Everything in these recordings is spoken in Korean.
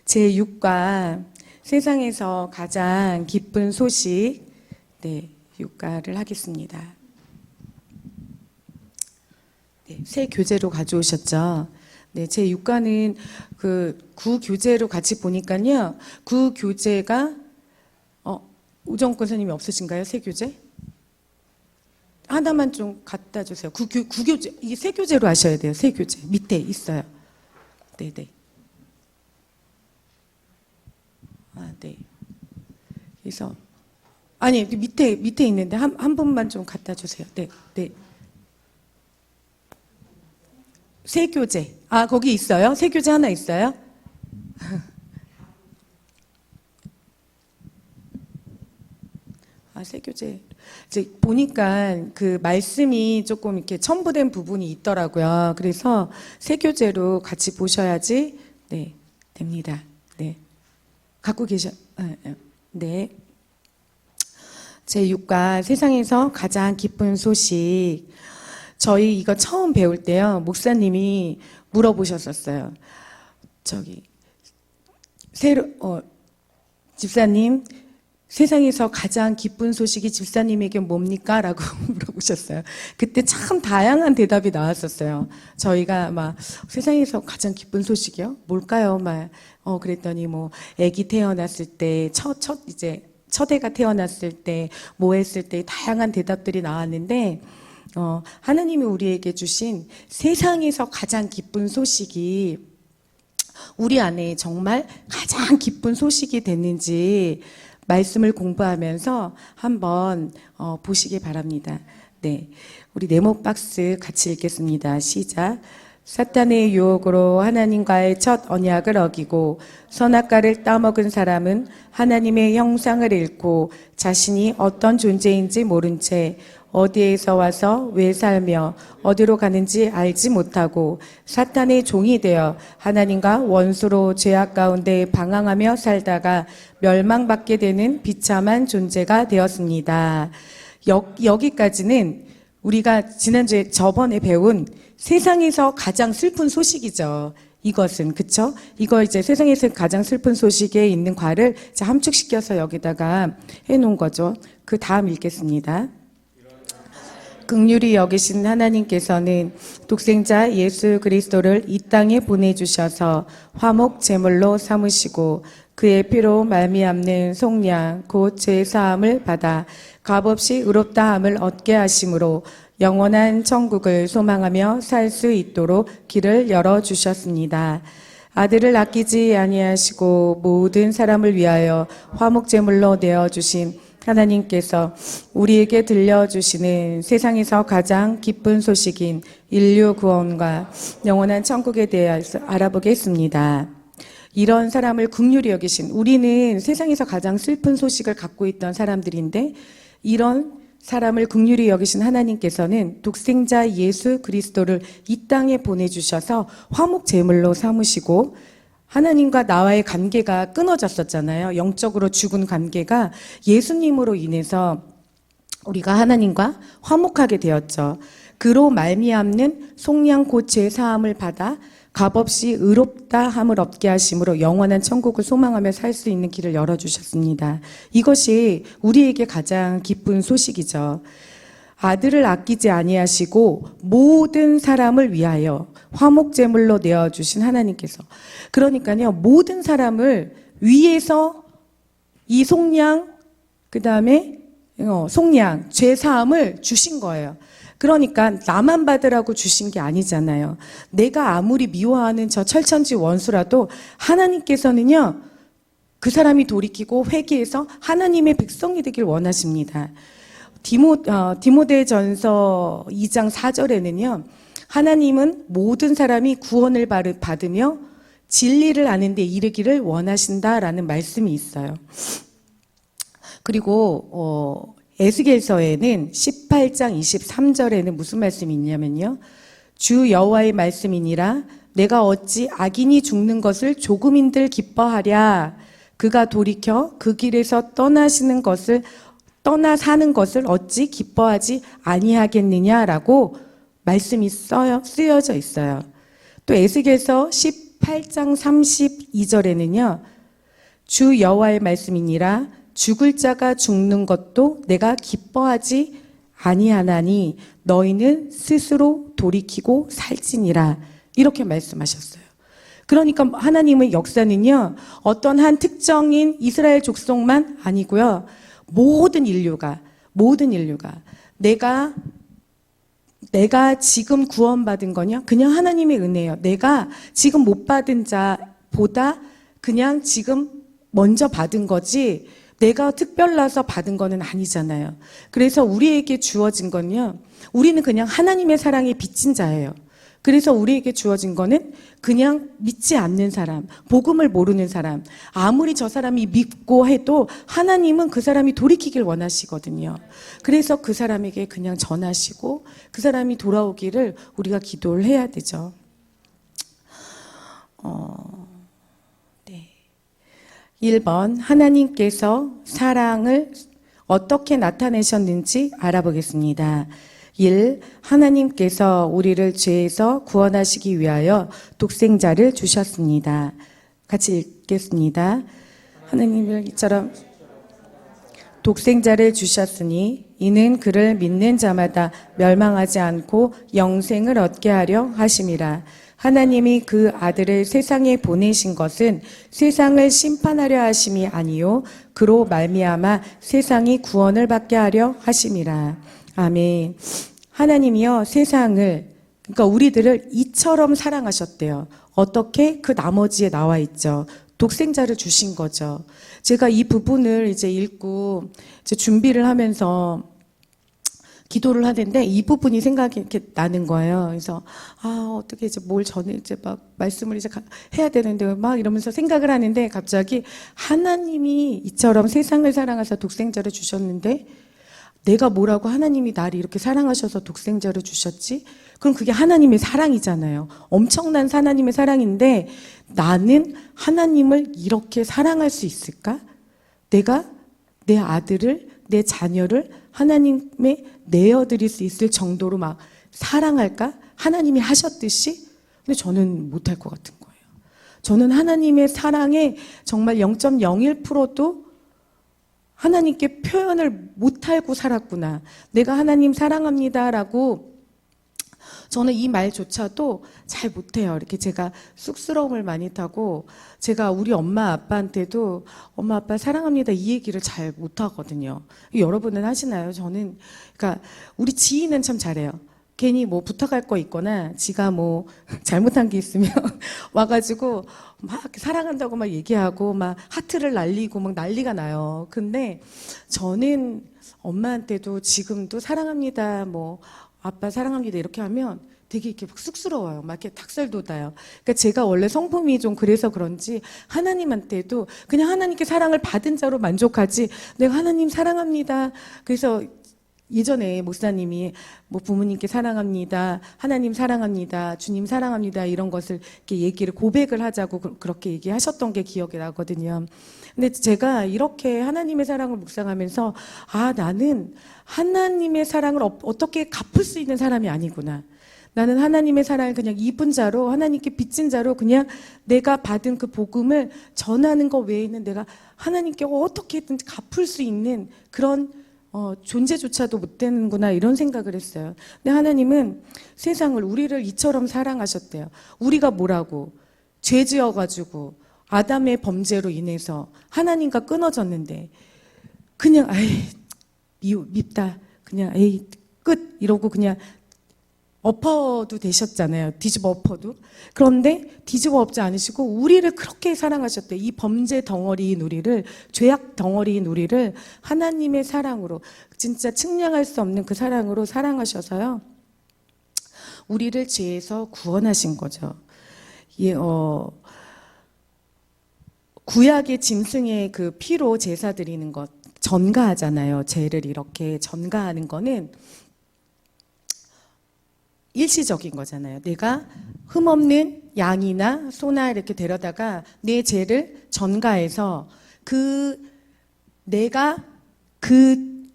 제6과 세상에서 가장 기쁜 소식, 네, 6과를 하겠습니다. 네, 새 교재로 가져오셨죠? 네, 제6과는 그 구교재로 같이 보니까요. 구교재가 우정권 선생님이 없으신가요? 새 교재? 하나만 좀 갖다 주세요. 구교재, 이게 새 교재로 하셔야 돼요. 새 교재 밑에 있어요. 네네. 네. 그래서 아니 밑에 있는데 한 분만 좀 갖다 주세요. 네, 네. 새 교재. 거기 있어요? 새 교재 하나 있어요? 새 교재. 이제 보니까 그 말씀이 조금 이렇게 첨부된 부분이 있더라고요. 그래서 새 교재로 같이 보셔야지, 네, 됩니다. 네. 갖고 계셔, 네. 제6과 세상에서 가장 기쁜 소식. 저희 이거 처음 배울 때요, 목사님이 물어보셨었어요. 집사님, 세상에서 가장 기쁜 소식이 집사님에게 뭡니까? 라고 물어보셨어요. 그때 참 다양한 대답이 나왔었어요. 저희가 막 세상에서 가장 기쁜 소식이요? 뭘까요? 그랬더니 아기 태어났을 때, 첫 애가 태어났을 때, 뭐 했을 때 다양한 대답들이 나왔는데, 하나님이 우리에게 주신 세상에서 가장 기쁜 소식이 우리 안에 정말 가장 기쁜 소식이 됐는지 말씀을 공부하면서 한번 보시기 바랍니다. 네, 우리 네모 박스 같이 읽겠습니다. 시작. 사탄의 유혹으로 하나님과의 첫 언약을 어기고 선악과를 따먹은 사람은 하나님의 형상을 잃고 자신이 어떤 존재인지 모른 채 어디에서 와서 왜 살며 어디로 가는지 알지 못하고 사탄의 종이 되어 하나님과 원수로 죄악 가운데 방황하며 살다가 멸망받게 되는 비참한 존재가 되었습니다. 여기까지는 우리가 저번에 배운 세상에서 가장 슬픈 소식이죠. 이것은, 그쵸? 이거 이제 세상에서 가장 슬픈 소식에 있는 과를 함축시켜서 여기다가 해놓은 거죠. 그 다음 읽겠습니다. 긍휼히 여기신 하나님께서는 독생자 예수 그리스도를 이 땅에 보내주셔서 화목 제물로 삼으시고 그의 피로 말미암는 속량 곧 죄사함을 받아 값없이 의롭다함을 얻게 하심으로 영원한 천국을 소망하며 살 수 있도록 길을 열어주셨습니다. 아들을 아끼지 아니하시고 모든 사람을 위하여 화목 제물로 내어주신 하나님께서 우리에게 들려주시는 세상에서 가장 기쁜 소식인 인류 구원과 영원한 천국에 대해서 알아보겠습니다. 이런 사람을 긍휼히 여기신, 우리는 세상에서 가장 슬픈 소식을 갖고 있던 사람들인데 이런 사람을 긍휼히 여기신 하나님께서는 독생자 예수 그리스도를 이 땅에 보내주셔서 화목 제물로 삼으시고 하나님과 나와의 관계가 끊어졌었잖아요. 영적으로 죽은 관계가 예수님으로 인해서 우리가 하나님과 화목하게 되었죠. 그로 말미암는 속량 곧 죄사함을 받아 값없이 의롭다함을 얻게 하심으로 영원한 천국을 소망하며 살 수 있는 길을 열어주셨습니다. 이것이 우리에게 가장 기쁜 소식이죠. 아들을 아끼지 아니하시고 모든 사람을 위하여 화목제물로 내어주신 하나님께서, 그러니까요, 모든 사람을 위해서 이 속량, 그 다음에 속량, 죄사함을 주신 거예요. 그러니까 나만 받으라고 주신 게 아니잖아요. 내가 아무리 미워하는 저 철천지 원수라도 하나님께서는요, 그 사람이 돌이키고 회개해서 하나님의 백성이 되길 원하십니다. 디모데전서 2장 4절에는요. 하나님은 모든 사람이 구원을 받으며 진리를 아는 데 이르기를 원하신다라는 말씀이 있어요. 그리고 에스겔서에는 18장 23절에는 무슨 말씀이 있냐면요. 주 여호와의 말씀이니라 내가 어찌 악인이 죽는 것을 조금인들 기뻐하랴. 그가 돌이켜 그 길에서 떠나 사는 것을 어찌 기뻐하지 아니하겠느냐라고 말씀이 쓰여져 있어요. 또 에스겔서 18장 32절에는요. 주 여호와의 말씀이니라 죽을 자가 죽는 것도 내가 기뻐하지 아니하나니 너희는 스스로 돌이키고 살지니라. 이렇게 말씀하셨어요. 그러니까 하나님의 역사는요, 어떤 한 특정인 이스라엘 족속만 아니고요, 모든 인류가 내가 지금 구원받은 거냐? 그냥 하나님의 은혜예요. 내가 지금 못 받은 자보다 그냥 지금 먼저 받은 거지, 내가 특별나서 받은 거는 아니잖아요. 그래서 우리에게 주어진 건요, 우리는 그냥 하나님의 사랑에 빚진 자예요. 그래서 우리에게 주어진 거는 그냥 믿지 않는 사람, 복음을 모르는 사람, 아무리 저 사람이 믿고 해도 하나님은 그 사람이 돌이키길 원하시거든요. 그래서 그 사람에게 그냥 전하시고 그 사람이 돌아오기를 우리가 기도를 해야 되죠. 네. 1번, 하나님께서 사랑을 어떻게 나타내셨는지 알아보겠습니다. 1. 하나님께서 우리를 죄에서 구원하시기 위하여 독생자를 주셨습니다. 같이 읽겠습니다. 하나님을 이처럼 독생자를 주셨으니 이는 그를 믿는 자마다 멸망하지 않고 영생을 얻게 하려 하심이라. 하나님이 그 아들을 세상에 보내신 것은 세상을 심판하려 하심이 아니요 그로 말미암아 세상이 구원을 받게 하려 하심이라. 아멘. 하나님이요, 세상을, 그러니까 우리들을 이처럼 사랑하셨대요. 어떻게? 그 나머지에 나와 있죠. 독생자를 주신 거죠. 제가 이 부분을 이제 읽고 이제 준비를 하면서 기도를 하는데 이 부분이 생각이 이렇게 나는 거예요. 그래서 어떻게 이제 뭘 전에 이제 막 말씀을 이제 해야 되는데 막 이러면서 생각을 하는데 갑자기 하나님이 이처럼 세상을 사랑하사 독생자를 주셨는데 내가 뭐라고 하나님이 나를 이렇게 사랑하셔서 독생자를 주셨지? 그럼 그게 하나님의 사랑이잖아요. 엄청난 하나님의 사랑인데 나는 하나님을 이렇게 사랑할 수 있을까? 내가 내 아들을, 내 자녀를 하나님에 내어드릴 수 있을 정도로 막 사랑할까? 하나님이 하셨듯이? 근데 저는 못할 것 같은 거예요. 저는 하나님의 사랑에 정말 0.01%도 하나님께 표현을 못하고 살았구나. 내가 하나님 사랑합니다라고 저는 이 말조차도 잘 못해요. 이렇게 제가 쑥스러움을 많이 타고 제가 우리 엄마 아빠한테도 엄마 아빠 사랑합니다 이 얘기를 잘 못하거든요. 여러분은 하시나요? 저는 그러니까 우리 지인은 참 잘해요. 괜히 뭐 부탁할 거 있거나 지가 뭐 잘못한 게 있으면 와가지고 막 사랑한다고 막 얘기하고 막 하트를 날리고 막 난리가 나요. 근데 저는 엄마한테도 지금도 사랑합니다, 뭐 아빠 사랑합니다 이렇게 하면 되게 이렇게 쑥스러워요. 막 이렇게 닭살 돋아요. 그러니까 제가 원래 성품이 좀 그래서 그런지 하나님한테도 그냥 하나님께 사랑을 받은 자로 만족하지 내가 하나님 사랑합니다. 그래서 예전에 목사님이 뭐 부모님께 사랑합니다, 하나님 사랑합니다, 주님 사랑합니다 이런 것을 이렇게 얘기를 고백을 하자고 그렇게 얘기하셨던 게 기억이 나거든요. 근데 제가 이렇게 하나님의 사랑을 묵상하면서 나는 하나님의 사랑을 어떻게 갚을 수 있는 사람이 아니구나. 나는 하나님의 사랑을 그냥 입은 자로 하나님께 빚진 자로 그냥 내가 받은 그 복음을 전하는 것 외에는 내가 하나님께 어떻게든 갚을 수 있는 그런 존재조차도 못 되는구나 이런 생각을 했어요. 근데 하나님은 세상을 우리를 이처럼 사랑하셨대요. 우리가 뭐라고 죄 지어가지고 아담의 범죄로 인해서 하나님과 끊어졌는데 그냥 밉다 그냥 끝 이러고 그냥 엎어도 되셨잖아요. 뒤집어 엎어도. 그런데 뒤집어 엎지 않으시고 우리를 그렇게 사랑하셨대. 이 범죄 덩어리인 우리를, 죄악 덩어리인 우리를 하나님의 사랑으로, 진짜 측량할 수 없는 그 사랑으로 사랑하셔서요. 우리를 죄에서 구원하신 거죠. 구약의 짐승의 그 피로 제사 드리는 것, 전가하잖아요. 죄를 이렇게 전가하는 거는 일시적인 거잖아요. 내가 흠없는 양이나 소나 이렇게 데려다가 내 죄를 전가해서 내가 그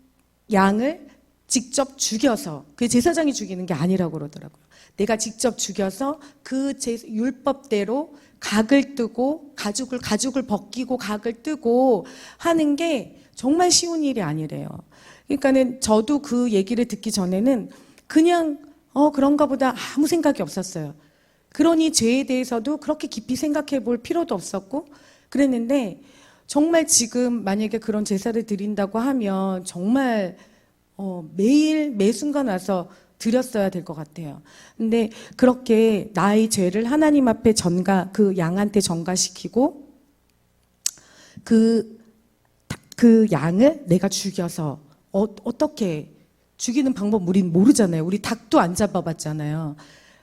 양을 직접 죽여서 그 제사장이 죽이는 게 아니라고 그러더라고요. 내가 직접 죽여서 그 율법대로 각을 뜨고 가죽을 벗기고 각을 뜨고 하는 게 정말 쉬운 일이 아니래요. 그러니까는 저도 그 얘기를 듣기 전에는 그냥 그런가 보다 아무 생각이 없었어요. 그러니 죄에 대해서도 그렇게 깊이 생각해 볼 필요도 없었고 그랬는데 정말 지금 만약에 그런 제사를 드린다고 하면 정말 매일 매 순간 와서 드렸어야 될 것 같아요. 근데 그렇게 나의 죄를 하나님 앞에 그 양한테 전가시키고 그 양을 내가 죽여서 어떻게 죽이는 방법 우린 모르잖아요. 우리 닭도 안 잡아봤잖아요.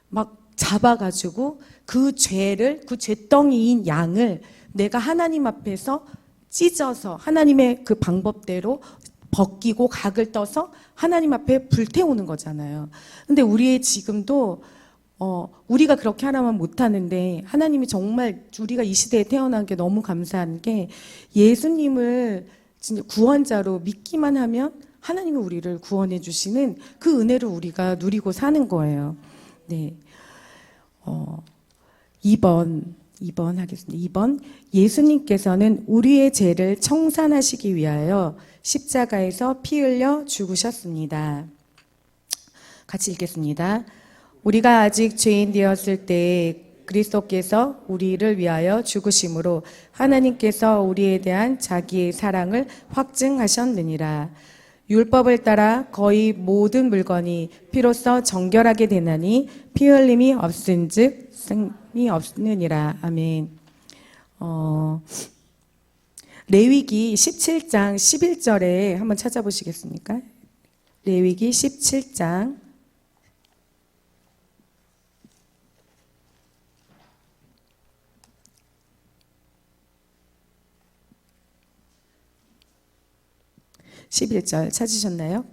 막 잡아가지고 그 죄덩이인 양을 내가 하나님 앞에서 찢어서 하나님의 그 방법대로 벗기고 각을 떠서 하나님 앞에 불태우는 거잖아요. 근데 우리의 지금도 우리가 그렇게 하나만 못하는데 하나님이 정말 우리가 이 시대에 태어난 게 너무 감사한 게 예수님을 진짜 구원자로 믿기만 하면 하나님이 우리를 구원해 주시는 그 은혜를 우리가 누리고 사는 거예요. 네. 2번 하겠습니다. 2번. 예수님께서는 우리의 죄를 청산하시기 위하여 십자가에서 피 흘려 죽으셨습니다. 같이 읽겠습니다. 우리가 아직 죄인 되었을 때 그리스도께서 우리를 위하여 죽으심으로 하나님께서 우리에 대한 자기의 사랑을 확증하셨느니라. 율법을 따라 거의 모든 물건이 피로써 정결하게 되나니 피 흘림이 없은즉 승이 없느니라. 아멘. 레위기 17장 11절에 한번 찾아보시겠습니까? 레위기 17장 11절 찾으셨나요?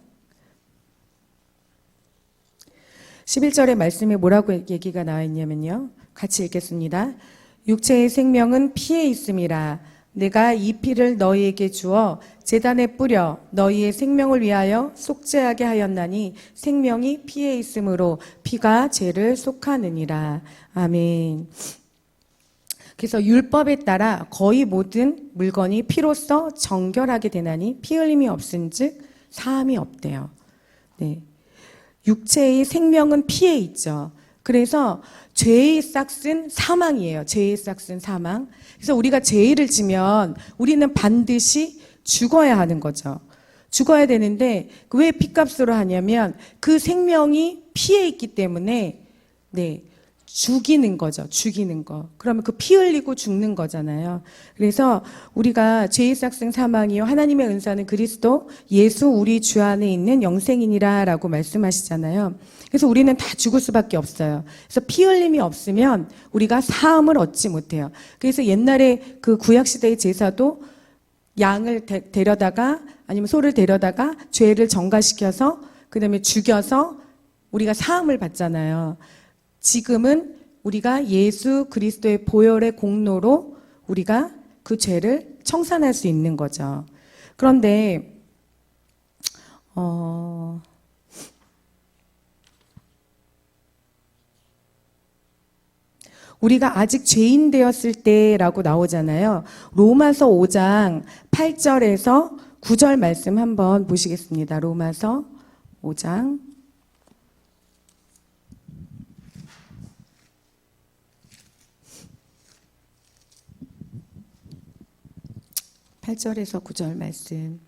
11절의 말씀에 뭐라고 얘기가 나와 있냐면요. 같이 읽겠습니다. 육체의 생명은 피에 있음이라. 내가 이 피를 너희에게 주어 제단에 뿌려 너희의 생명을 위하여 속죄하게 하였나니 생명이 피에 있으므로 피가 죄를 속하느니라. 아멘. 그래서 율법에 따라 거의 모든 물건이 피로써 정결하게 되나니 피 흘림이 없은즉 사함이 없대요. 네. 육체의 생명은 피에 있죠. 그래서 죄의 싹은 사망이에요. 죄의 싹은 사망. 그래서 우리가 죄를 지면 우리는 반드시 죽어야 하는 거죠. 죽어야 되는데 왜 피값으로 하냐면 그 생명이 피에 있기 때문에 네. 죽이는 거죠. 죽이는 거. 그러면 그 피 흘리고 죽는 거잖아요. 그래서 우리가 죄의 싹은 사망이요 하나님의 은사는 그리스도 예수 우리 주 안에 있는 영생이니라 라고 말씀하시잖아요. 그래서 우리는 다 죽을 수밖에 없어요. 그래서 피 흘림이 없으면 우리가 사함을 얻지 못해요. 그래서 옛날에 그 구약시대의 제사도 양을 데려다가 아니면 소를 데려다가 죄를 정가시켜서 그 다음에 죽여서 우리가 사함을 받잖아요. 지금은 우리가 예수 그리스도의 보혈의 공로로 우리가 그 죄를 청산할 수 있는 거죠. 그런데 우리가 아직 죄인 되었을 때라고 나오잖아요. 로마서 5장 8절에서 9절 말씀 한번 보시겠습니다. 로마서 5장 8절에서 9절 말씀.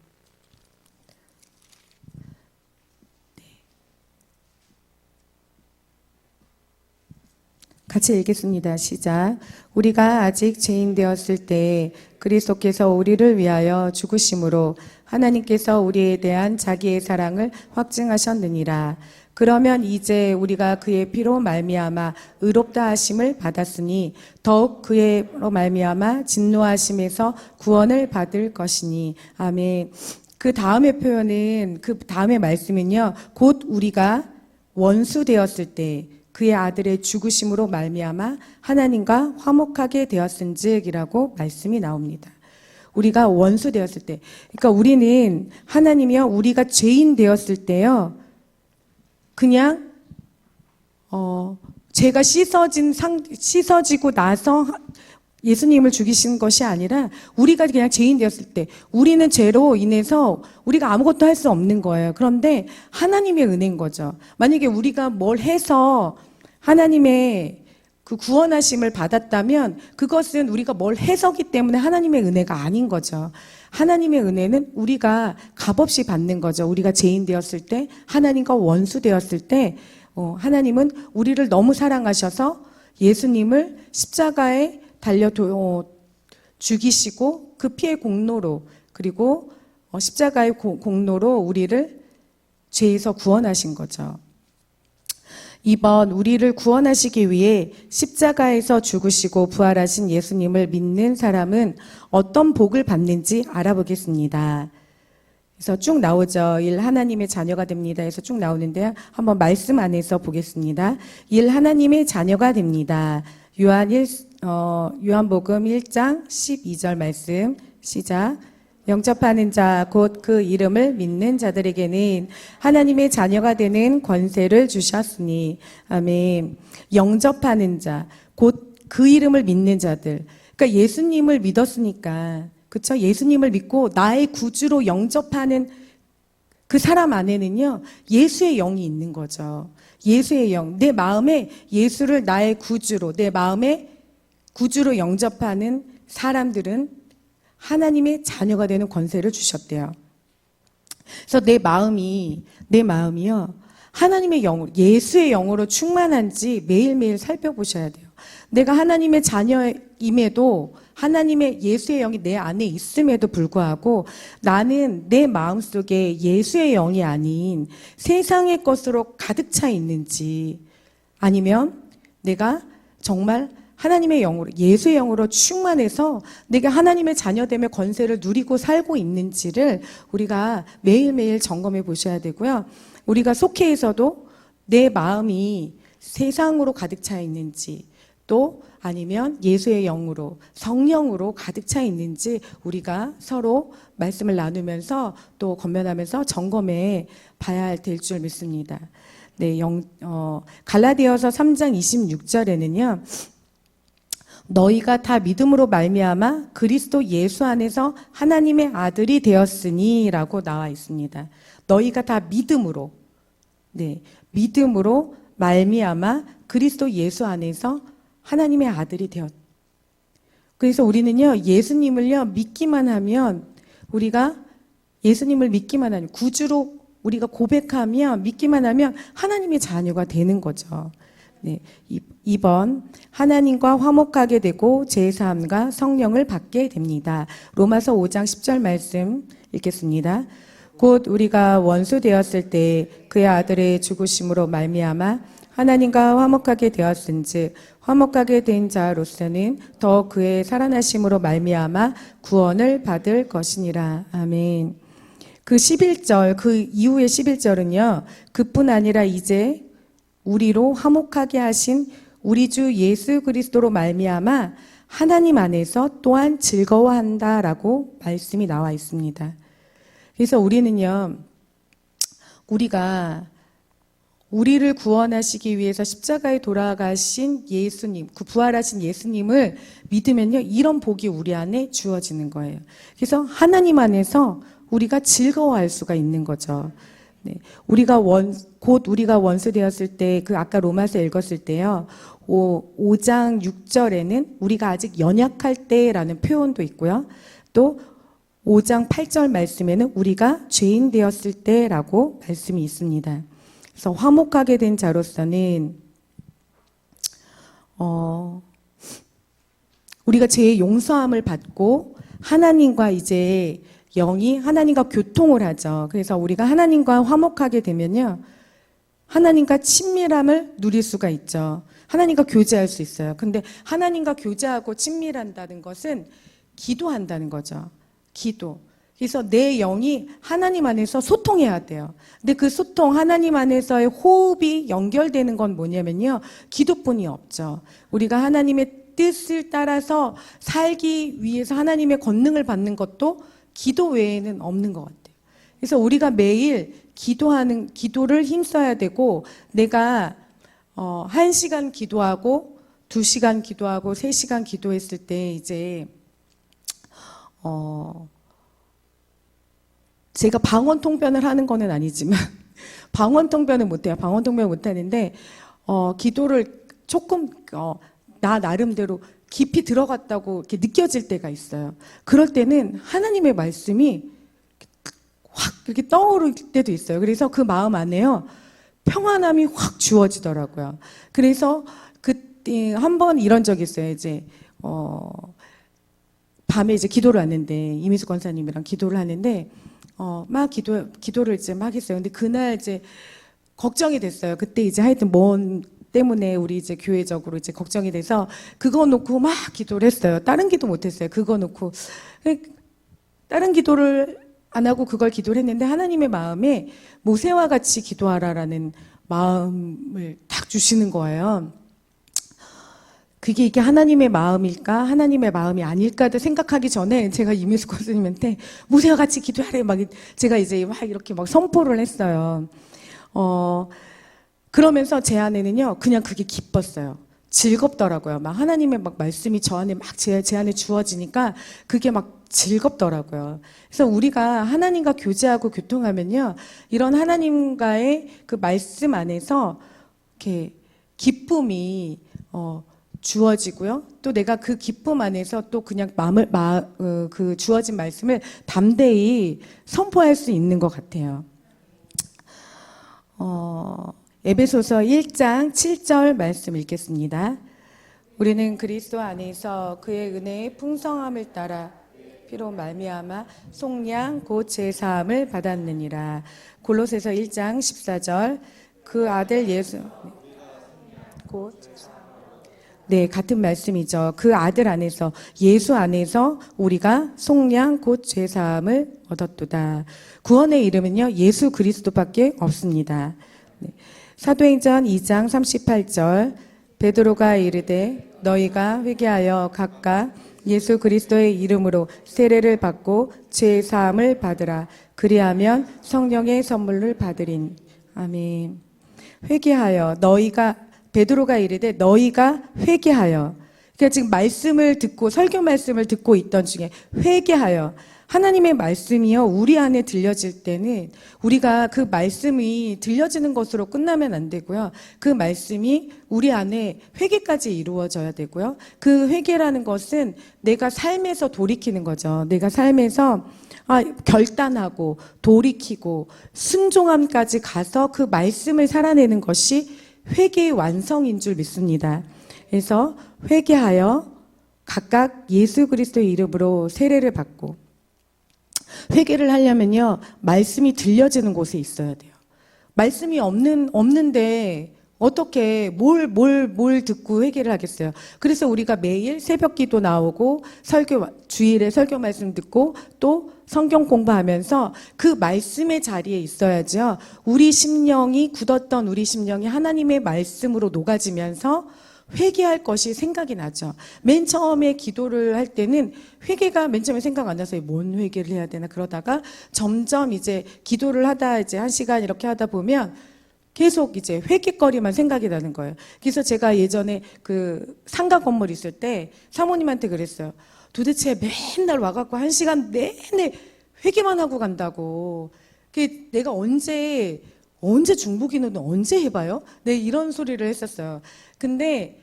같이 읽겠습니다. 시작. 우리가 아직 죄인 되었을 때 그리스도께서 우리를 위하여 죽으심으로 하나님께서 우리에 대한 자기의 사랑을 확증하셨느니라. 그러면 이제 우리가 그의 피로 말미암아 의롭다 하심을 받았으니 더욱 그의로 말미암아 진노하심에서 구원을 받을 것이니. 아멘. 그 다음의 표현은 그 다음의 말씀은요. 곧 우리가 원수 되었을 때 그의 아들의 죽으심으로 말미암아 하나님과 화목하게 되었은즉이라고 말씀이 나옵니다. 우리가 원수 되었을 때, 그러니까 우리는 하나님이요 우리가 죄인 되었을 때요 그냥 죄가 씻어지고 나서 예수님을 죽이신 것이 아니라 우리가 그냥 죄인 되었을 때 우리는 죄로 인해서 우리가 아무것도 할 수 없는 거예요. 그런데 하나님의 은혜인 거죠. 만약에 우리가 뭘 해서 하나님의 그 구원하심을 받았다면 그것은 우리가 뭘 해서기 때문에 하나님의 은혜가 아닌 거죠. 하나님의 은혜는 우리가 값없이 받는 거죠. 우리가 죄인 되었을 때, 하나님과 원수 되었을 때 하나님은 우리를 너무 사랑하셔서 예수님을 십자가에 달려 죽이시고 그 피의 공로로, 그리고 십자가의 공로로 우리를 죄에서 구원하신 거죠. 이번 우리를 구원하시기 위해 십자가에서 죽으시고 부활하신 예수님을 믿는 사람은 어떤 복을 받는지 알아보겠습니다. 그래서 쭉 나오죠. 하나님의 자녀가 됩니다. 해서 쭉 나오는데요. 한번 말씀 안에서 보겠습니다. 하나님의 자녀가 됩니다. 요한복음 1장 12절 말씀 시작. 영접하는 자 곧 그 이름을 믿는 자들에게는 하나님의 자녀가 되는 권세를 주셨으니 아멘. 영접하는 자 곧 그 이름을 믿는 자들. 그러니까 예수님을 믿었으니까, 그렇죠? 예수님을 믿고 나의 구주로 영접하는 그 사람 안에는요, 예수의 영이 있는 거죠. 예수의 영. 내 마음에 예수를 나의 구주로, 내 마음에 구주로 영접하는 사람들은 하나님의 자녀가 되는 권세를 주셨대요. 그래서 내 마음이요, 하나님의 영으로, 예수의 영으로 충만한지 매일매일 살펴보셔야 돼요. 내가 하나님의 자녀임에도, 하나님의 예수의 영이 내 안에 있음에도 불구하고 나는 내 마음속에 예수의 영이 아닌 세상의 것으로 가득 차 있는지, 아니면 내가 정말 하나님의 영으로, 예수의 영으로 충만해서 내가 하나님의 자녀됨의 권세를 누리고 살고 있는지를 우리가 매일매일 점검해 보셔야 되고요. 우리가 속해에서도 내 마음이 세상으로 가득 차 있는지, 또 아니면 예수의 영으로, 성령으로 가득 차 있는지 우리가 서로 말씀을 나누면서 또 권면하면서 점검해 봐야 될 줄 믿습니다. 네, 갈라디아서 3장 26절에는요. 너희가 다 믿음으로 말미암아 그리스도 예수 안에서 하나님의 아들이 되었으니 라고 나와 있습니다. 너희가 다 믿음으로, 네, 믿음으로 말미암아 그리스도 예수 안에서 하나님의 아들이 되었. 그래서 우리는요, 예수님을요, 믿기만 하면, 우리가 예수님을 믿기만 하면, 구주로 우리가 고백하면, 믿기만 하면 하나님의 자녀가 되는 거죠. 네, 2번 하나님과 화목하게 되고 제사함과 성령을 받게 됩니다. 로마서 5장 10절 말씀 읽겠습니다. 곧 우리가 원수 되었을 때 그의 아들의 죽으심으로 말미암아 하나님과 화목하게 되었은즉 화목하게 된 자로서는 더 그의 살아나심으로 말미암아 구원을 받을 것이니라. 아멘. 그 11절, 그 이후의 11절은요. 그뿐 아니라 이제 우리로 화목하게 하신 우리 주 예수 그리스도로 말미암아 하나님 안에서 또한 즐거워한다라고 말씀이 나와 있습니다. 그래서 우리는요, 우리를 구원하시기 위해서 십자가에 돌아가신 예수님, 그 부활하신 예수님을 믿으면요, 이런 복이 우리 안에 주어지는 거예요. 그래서 하나님 안에서 우리가 즐거워할 수가 있는 거죠. 네. 곧 우리가 원수 되었을 때, 그 아까 로마서 읽었을 때요, 5장 6절에는 우리가 아직 연약할 때라는 표현도 있고요. 또 5장 8절 말씀에는 우리가 죄인 되었을 때라고 말씀이 있습니다. 그래서 화목하게 된 자로서는 우리가 죄의 용서함을 받고 하나님과 이제 영이 하나님과 교통을 하죠. 그래서 우리가 하나님과 화목하게 되면요, 하나님과 친밀함을 누릴 수가 있죠. 하나님과 교제할 수 있어요. 근데 하나님과 교제하고 친밀한다는 것은 기도한다는 거죠. 기도. 그래서 내 영이 하나님 안에서 소통해야 돼요. 근데 그 소통, 하나님 안에서의 호흡이 연결되는 건 뭐냐면요, 기도뿐이 없죠. 우리가 하나님의 뜻을 따라서 살기 위해서 하나님의 권능을 받는 것도 기도 외에는 없는 것 같아요. 그래서 우리가 매일 기도를 힘써야 되고, 내가 1시간 기도하고 2시간 기도하고 3시간 기도했을 때 이제 제가 방언통변을 하는 거는 아니지만 방언통변은 못해요. 방언통변을 못하는데 기도를 조금 나 나름대로 깊이 들어갔다고 이렇게 느껴질 때가 있어요. 그럴 때는 하나님의 말씀이 확 이렇게 떠오를 때도 있어요. 그래서 그 마음 안에요 평안함이 확 주어지더라고요. 그래서 그때 한번 이런 적이 있어요. 이제 밤에 이제 기도를 하는데 이미숙 권사님이랑 기도를 하는데 막 기도를 이제 막 했어요. 근데 그날 이제 걱정이 됐어요. 그때 이제 하여튼 뭔 때문에 우리 이제 교회적으로 이제 걱정이 돼서 그거 놓고 막 기도를 했어요. 다른 기도 못 했어요. 그거 놓고 다른 기도를 안 하고 그걸 기도를 했는데 하나님의 마음에 모세와 같이 기도하라라는 마음을 딱 주시는 거예요. 그게 이게 하나님의 마음일까? 하나님의 마음이 아닐까도 생각하기 전에 제가 이미숙 권사님한테 모세와 같이 기도하래 막 제가 이제 막 이렇게 막 선포를 했어요. 그러면서 제 안에는요 그냥 그게 기뻤어요. 즐겁더라고요. 막 하나님의 막 말씀이 저 안에 막 제 안에 주어지니까 그게 막 즐겁더라고요. 그래서 우리가 하나님과 교제하고 교통하면요 이런 하나님과의 그 말씀 안에서 이렇게 기쁨이 주어지고요. 또 내가 그 기쁨 안에서 또 그냥 그 주어진 말씀을 담대히 선포할 수 있는 것 같아요. 에베소서 1장 7절 말씀 읽겠습니다. 우리는 그리스도 안에서 그의 은혜의 풍성함을 따라 피로 말미암아 속량 곧 제사함을 받았느니라. 골로새서 1장 14절 그 아들 예수 곧 네, 같은 말씀이죠. 그 아들 안에서 예수 안에서 우리가 속량 곧 죄사함을 얻었도다. 구원의 이름은요 예수 그리스도밖에 없습니다. 네. 사도행전 2장 38절 베드로가 이르되 너희가 회개하여 각각 예수 그리스도의 이름으로 세례를 받고 죄사함을 받으라. 그리하면 성령의 선물을 받으린. 아멘. 회개하여 베드로가 이르되 너희가 회개하여. 그러니까 지금 말씀을 듣고 설교 말씀을 듣고 있던 중에 회개하여 하나님의 말씀이요 우리 안에 들려질 때는 우리가 그 말씀이 들려지는 것으로 끝나면 안 되고요. 그 말씀이 우리 안에 회개까지 이루어져야 되고요. 그 회개라는 것은 내가 삶에서 돌이키는 거죠. 내가 삶에서 결단하고 돌이키고 순종함까지 가서 그 말씀을 살아내는 것이 회개의 완성인 줄 믿습니다. 그래서 회개하여 각각 예수 그리스도의 이름으로 세례를 받고 회개를 하려면요 말씀이 들려지는 곳에 있어야 돼요. 말씀이 없는데 어떻게 뭘 듣고 회개를 하겠어요. 그래서 우리가 매일 새벽 기도 나오고 주일에 설교 말씀 듣고 또 성경 공부하면서 그 말씀의 자리에 있어야죠. 우리 심령이 굳었던 우리 심령이 하나님의 말씀으로 녹아지면서 회개할 것이 생각이 나죠. 맨 처음에 기도를 할 때는 회개가 맨 처음에 생각 안 나서 뭔 회개를 해야 되나 그러다가 점점 이제 기도를 하다 이제 1시간 이렇게 하다 보면 계속 이제 회개거리만 생각이 나는 거예요. 그래서 제가 예전에 그 상가 건물 있을 때 사모님한테 그랬어요. 도대체 맨날 와갖고 1시간 내내 회개만 하고 간다고. 내가 언제 중보기도는 언제 해봐요? 네, 이런 소리를 했었어요. 근데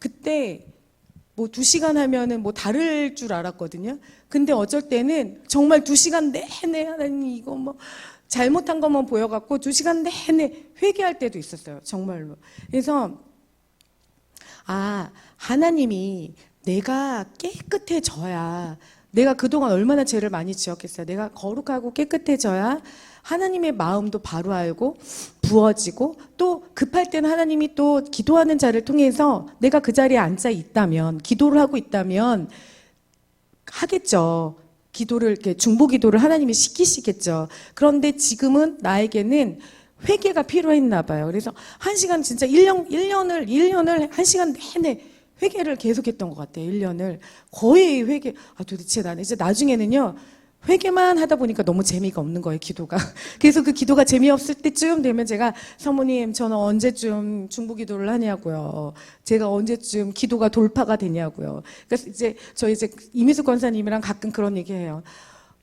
그때 뭐 2시간 하면은 뭐 다를 줄 알았거든요. 근데 어쩔 때는 정말 2시간 내내 하나님 이거 뭐 잘못한 것만 보여갖고 2시간 내내 회개할 때도 있었어요. 정말로. 그래서 하나님이 내가 깨끗해져야 내가 그동안 얼마나 죄를 많이 지었겠어요. 내가 거룩하고 깨끗해져야 하나님의 마음도 바로 알고 부어지고 또 급할 때는 하나님이 또 기도하는 자를 통해서 내가 그 자리에 앉아 있다면 기도를 하고 있다면 하겠죠. 기도를 이렇게 중보 기도를 하나님이 시키시겠죠. 그런데 지금은 나에게는 회개가 필요했나 봐요. 그래서 1시간 진짜 1년을 1시간 내내 회개를 계속했던 것 같아요. 1년을 거의 도대체 나는 이제 나중에는요 회개만 하다 보니까 너무 재미가 없는 거예요, 기도가. 그래서 그 기도가 재미없을 때쯤 되면 제가 사모님, 저는 언제쯤 중보기도를 하냐고요. 제가 언제쯤 기도가 돌파가 되냐고요. 그래서 이제 저희 이미숙 권사님이랑 가끔 그런 얘기해요.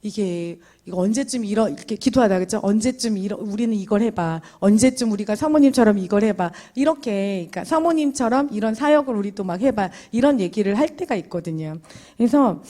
이거 언제쯤 이렇게 기도하다 그랬죠? 언제쯤 우리는 이걸 해봐. 언제쯤 우리가 사모님처럼 이걸 해봐. 이렇게, 그러니까 사모님처럼 이런 사역을 우리도 막 해봐. 이런 얘기를 할 때가 있거든요. 그래서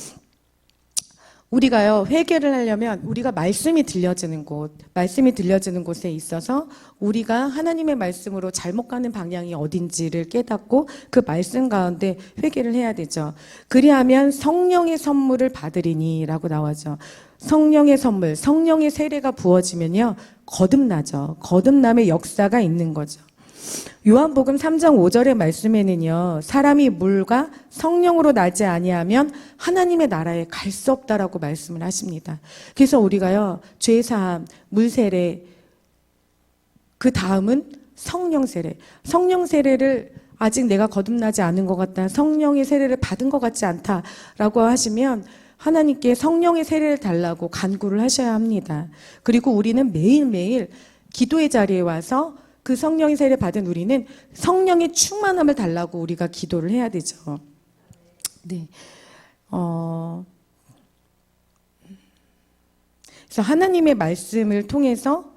우리가요, 회개를 하려면 우리가 말씀이 들려지는 곳에 있어서 우리가 하나님의 말씀으로 잘못 가는 방향이 어딘지를 깨닫고 그 말씀 가운데 회개를 해야 되죠. 그리하면 성령의 선물을 받으리니 라고 나와죠. 성령의 선물, 성령의 세례가 부어지면요, 거듭나죠. 거듭남의 역사가 있는 거죠. 요한복음 3장 5절의 말씀에는요, 사람이 물과 성령으로 나지 아니하면 하나님의 나라에 갈 수 없다라고 말씀을 하십니다. 그래서 우리가요, 죄사함, 물세례, 그 다음은 성령 세례. 성령 세례를 아직 내가 거듭나지 않은 것 같다, 성령의 세례를 받은 것 같지 않다라고 하시면 하나님께 성령의 세례를 달라고 간구를 하셔야 합니다. 그리고 우리는 매일매일 기도의 자리에 와서 그 성령의 세례 받은 우리는 성령의 충만함을 달라고 우리가 기도를 해야 되죠. 네. 그래서 하나님의 말씀을 통해서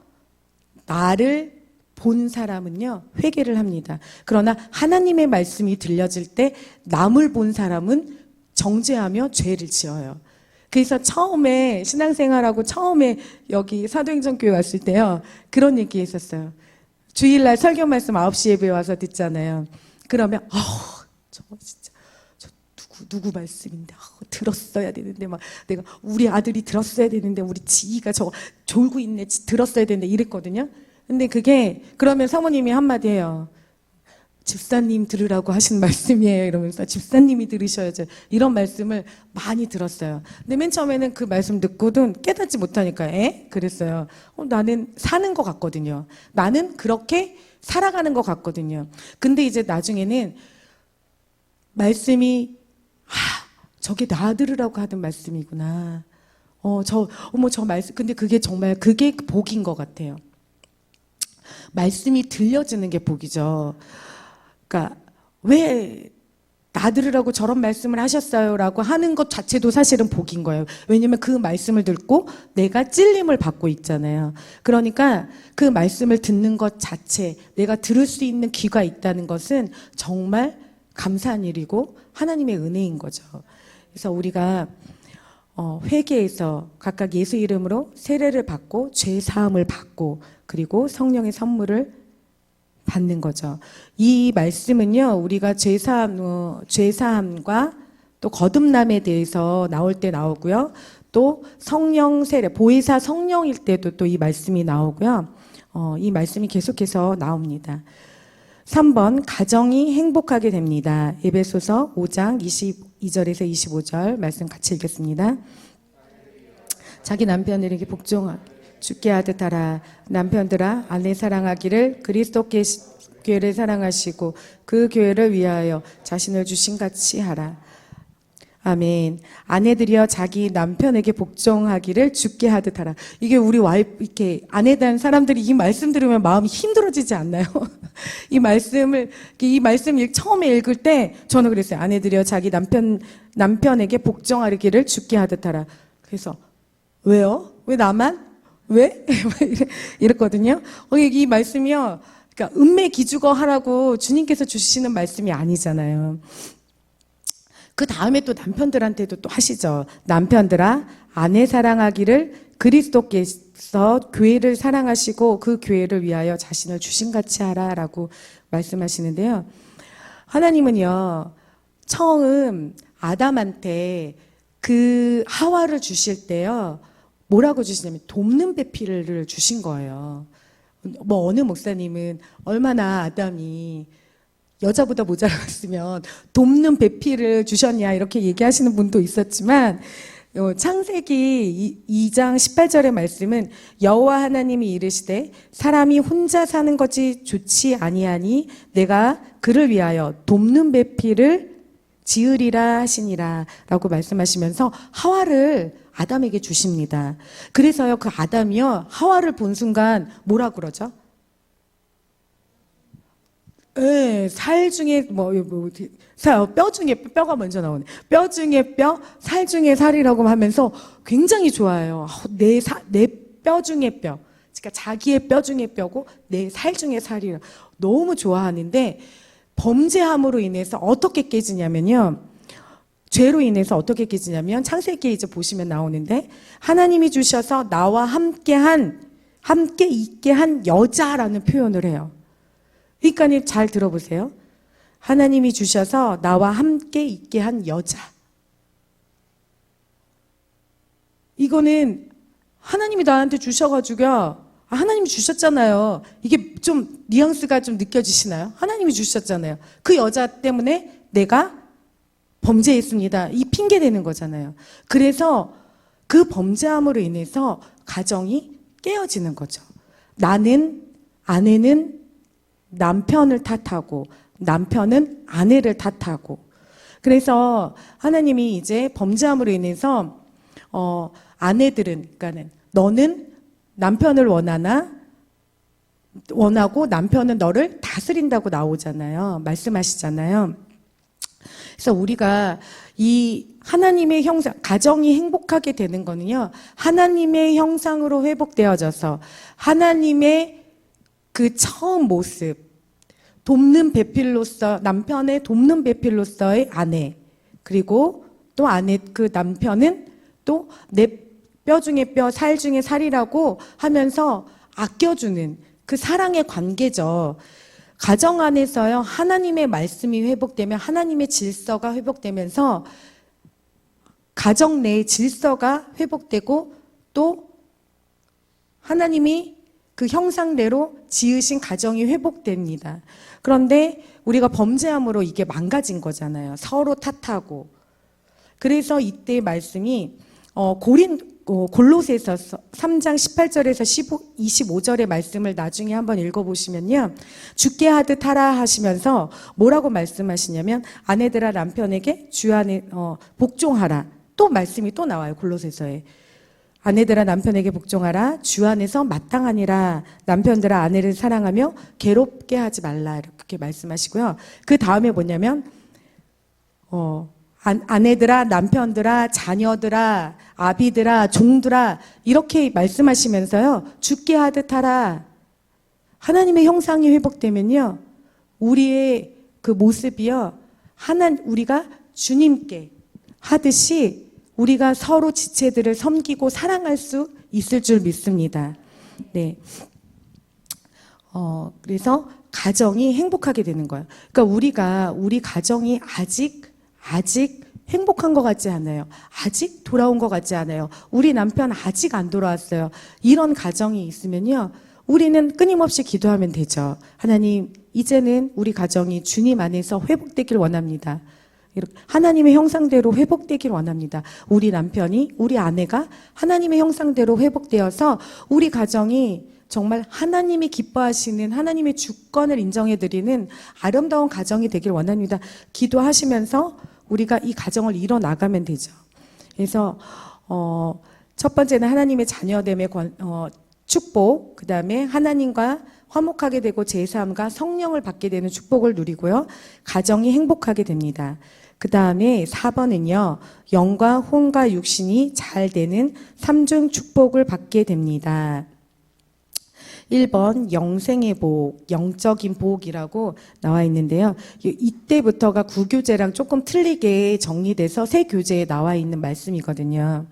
나를 본 사람은요, 회개를 합니다. 그러나 하나님의 말씀이 들려질 때 남을 본 사람은 정죄하며 죄를 지어요. 그래서 처음에 신앙생활하고 처음에 여기 사도행전교회 왔을 때요, 그런 얘기 했었어요. 주일날 설교 말씀 9시 예배 와서 듣잖아요. 그러면 저 진짜 저 누구 말씀인데 들었어야 되는데, 막 내가 우리 아들이 들었어야 되는데, 우리 지희가 저 졸고 있네, 들었어야 되는데 이랬거든요. 근데 그게 그러면 사모님이 한마디 해요. 집사님 들으라고 하신 말씀이에요. 이러면서 집사님이 들으셔야죠. 이런 말씀을 많이 들었어요. 근데 맨 처음에는 그 말씀 듣고도 깨닫지 못하니까 그랬어요. 나는 사는 것 같거든요. 나는 그렇게 살아가는 것 같거든요. 근데 이제 나중에는 말씀이 저게 나 들으라고 하던 말씀이구나. 저 말씀, 근데 그게 정말 그게 복인 것 같아요. 말씀이 들려지는 게 복이죠. 그러니까 왜 나 들으라고 저런 말씀을 하셨어요라고 하는 것 자체도 사실은 복인 거예요. 왜냐면 그 말씀을 듣고 내가 찔림을 받고 있잖아요. 그러니까 그 말씀을 듣는 것 자체, 내가 들을 수 있는 귀가 있다는 것은 정말 감사한 일이고 하나님의 은혜인 거죠. 그래서 우리가 회개해서 각각 예수 이름으로 세례를 받고 죄 사함을 받고 그리고 성령의 선물을 받는 거죠. 이 말씀은요, 우리가 죄사함과 또 거듭남에 대해서 나올 때 나오고요. 또 성령 세례, 보혜사 성령일 때도 또 이 말씀이 나오고요. 이 말씀이 계속해서 나옵니다. 3번, 가정이 행복하게 됩니다. 에베소서 5장 22절에서 25절 말씀 같이 읽겠습니다. 자기 남편에게 복종하게 죽게 하듯 하라. 남편들아, 아내 사랑하기를 그리스도 교회를 사랑하시고 그 교회를 위하여 자신을 주신 같이 하라. 아멘. 아내들이여 자기 남편에게 복종하기를 죽게 하듯 하라. 이게 우리 이렇게 아내 된 사람들이 이 말씀 들으면 마음이 힘들어지지 않나요? 이 말씀 처음에 읽을 때 저는 그랬어요. 아내들이여 자기 남편에게 복종하기를 죽게 하듯 하라. 그래서 왜요? 왜 나만? 왜? 이랬거든요. 이 말씀이요, 그러니까 은매 기죽어 하라고 주님께서 주시는 말씀이 아니잖아요. 그 다음에 또 남편들한테도 또 하시죠. 남편들아, 아내 사랑하기를 그리스도께서 교회를 사랑하시고 그 교회를 위하여 자신을 주신같이 하라라고 말씀하시는데요. 하나님은요, 처음 아담한테 그 하와를 주실 때요, 뭐라고 주시냐면 돕는 배필을 주신 거예요. 어느 목사님은 얼마나 아담이 여자보다 모자랐으면 돕는 배필을 주셨냐 이렇게 얘기하시는 분도 있었지만, 창세기 2장 18절의 말씀은 여호와 하나님이 이르시되 사람이 혼자 사는 것이 좋지 아니하니 내가 그를 위하여 돕는 배필을 지으리라 하시니라 라고 말씀하시면서 하와를 아담에게 주십니다. 그래서요, 그 아담이요, 하와를 본 순간 뭐라 그러죠? 예, 살 중에 뼈 중에 뼈가 먼저 나오네. 뼈 중에 뼈, 살 중에 살이라고 하면서 굉장히 좋아해요. 내 뼈 중에 뼈. 그러니까 자기의 뼈 중에 뼈고 내 살 중에 살이라. 너무 좋아하는데 범죄함으로 인해서 어떻게 깨지냐면요. 죄로 인해서 어떻게 깨지냐면 창세기에 이제 보시면 나오는데 하나님이 주셔서 나와 함께 있게 한 여자라는 표현을 해요. 그러니까 잘 들어보세요. 하나님이 주셔서 나와 함께 있게 한 여자. 이거는 하나님이 나한테 주셔가지고요. 하나님이 주셨잖아요. 이게 좀 뉘앙스가 좀 느껴지시나요? 하나님이 주셨잖아요. 그 여자 때문에 내가 범죄했습니다. 이 핑계 대는 거잖아요. 그래서 그 범죄함으로 인해서 가정이 깨어지는 거죠. 아내는 남편을 탓하고 남편은 아내를 탓하고. 그래서 하나님이 이제 범죄함으로 인해서 그러니까는 너는 남편을 원하고 남편은 너를 다스린다고 나오잖아요. 말씀하시잖아요. 그래서 우리가 이 하나님의 형상, 가정이 행복하게 되는 거는요, 하나님의 형상으로 회복되어져서 하나님의 그 처음 모습, 돕는 배필로서, 남편의 돕는 배필로서의 아내, 그리고 또 그 남편은 또 내 뼈 중에 뼈, 살 중에 살이라고 하면서 아껴주는 그 사랑의 관계죠. 가정 안에서요, 하나님의 말씀이 회복되면 하나님의 질서가 회복되면서 가정 내의 질서가 회복되고 또 하나님이 그 형상대로 지으신 가정이 회복됩니다. 그런데 우리가 범죄함으로 이게 망가진 거잖아요. 서로 탓하고. 그래서 이때 말씀이 골로새서 3장 18절에서 25절의 말씀을 나중에 한번 읽어보시면요. 죽게 하듯 하라 하시면서 뭐라고 말씀하시냐면 아내들아 남편에게 주 안에 복종하라. 또 말씀이 또 나와요. 골로새서에. 아내들아 남편에게 복종하라. 주 안에서 마땅하니라. 남편들아 아내를 사랑하며 괴롭게 하지 말라. 이렇게 말씀하시고요. 그 다음에 뭐냐면 아내들아, 남편들아, 자녀들아, 아비들아, 종들아 이렇게 말씀하시면서요. 죽게 하듯 하라. 하나님의 형상이 회복되면요. 우리의 그 모습이요. 우리가 주님께 하듯이 우리가 서로 지체들을 섬기고 사랑할 수 있을 줄 믿습니다. 네. 그래서 가정이 행복하게 되는 거예요. 그러니까 우리 가정이 아직 행복한 것 같지 않아요. 아직 돌아온 것 같지 않아요. 우리 남편 아직 안 돌아왔어요. 이런 가정이 있으면요. 우리는 끊임없이 기도하면 되죠. 하나님, 이제는 우리 가정이 주님 안에서 회복되길 원합니다. 하나님의 형상대로 회복되길 원합니다. 우리 남편이, 우리 아내가 하나님의 형상대로 회복되어서 우리 가정이 정말 하나님이 기뻐하시는 하나님의 주권을 인정해드리는 아름다운 가정이 되길 원합니다. 기도하시면서 우리가 이 가정을 이뤄나가면 되죠. 그래서 첫 번째는 하나님의 자녀됨의 축복, 그 다음에 하나님과 화목하게 되고 제사함과 성령을 받게 되는 축복을 누리고요. 가정이 행복하게 됩니다. 그 다음에 4번은요. 영과 혼과 육신이 잘 되는 삼중 축복을 받게 됩니다. 1번 영생의 복, 영적인 복이라고 나와 있는데요. 이때부터가 구교재랑 조금 틀리게 정리돼서 새 교재에 나와 있는 말씀이거든요.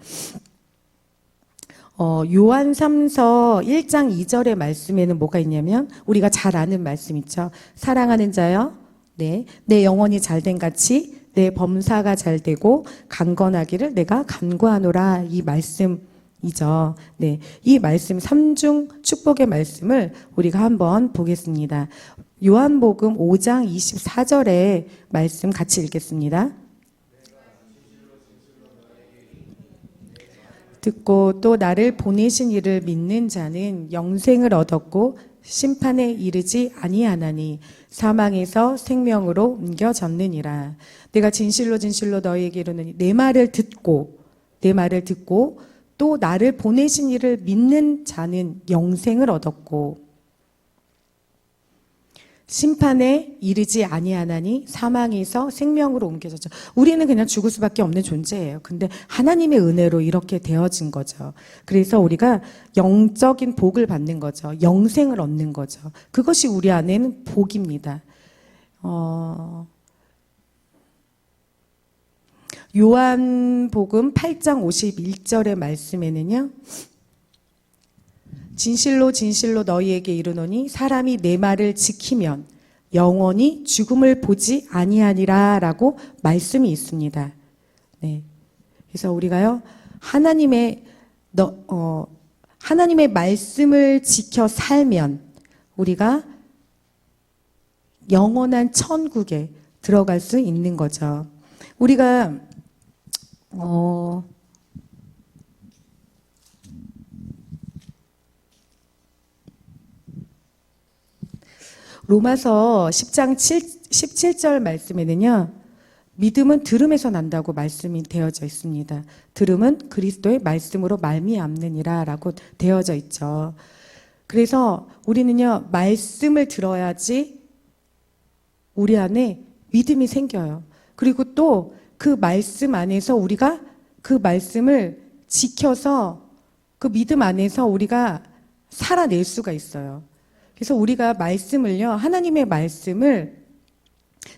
요한 3서 1장 2절의 말씀에는 뭐가 있냐면 우리가 잘 아는 말씀 있죠. 사랑하는 자여, 네, 내 영혼이 잘된 같이 내 범사가 잘되고 강건하기를 내가 간구하노라. 이 말씀이죠. 네, 이 말씀 3중 축복의 말씀을 우리가 한번 보겠습니다. 요한복음 5장 24절의 말씀 같이 읽겠습니다. 듣고 또 나를 보내신 이를 믿는 자는 영생을 얻었고 심판에 이르지 아니하나니 사망에서 생명으로 옮겨졌느니라. 내가 진실로 진실로 너희에게 이르노니 내 말을 듣고 또 나를 보내신 이를 믿는 자는 영생을 얻었고 심판에 이르지 아니하나니 사망에서 생명으로 옮겨졌죠. 우리는 그냥 죽을 수밖에 없는 존재예요. 근데 하나님의 은혜로 이렇게 되어진 거죠. 그래서 우리가 영적인 복을 받는 거죠. 영생을 얻는 거죠. 그것이 우리 안에는 복입니다. 요한복음 8장 51절의 말씀에는요. 진실로 진실로 너희에게 이르노니 사람이 내 말을 지키면 영원히 죽음을 보지 아니하니라 라고 말씀이 있습니다. 네. 그래서 우리가요, 하나님의 말씀을 지켜 살면 우리가 영원한 천국에 들어갈 수 있는 거죠. 우리가 로마서 10장 17절 말씀에는요. 믿음은 들음에서 난다고 말씀이 되어져 있습니다. 들음은 그리스도의 말씀으로 말미암느니라 라고 되어져 있죠. 그래서 우리는요. 말씀을 들어야지 우리 안에 믿음이 생겨요. 그리고 또 그 말씀 안에서 우리가 그 말씀을 지켜서 그 믿음 안에서 우리가 살아낼 수가 있어요. 그래서 우리가 말씀을요, 하나님의 말씀을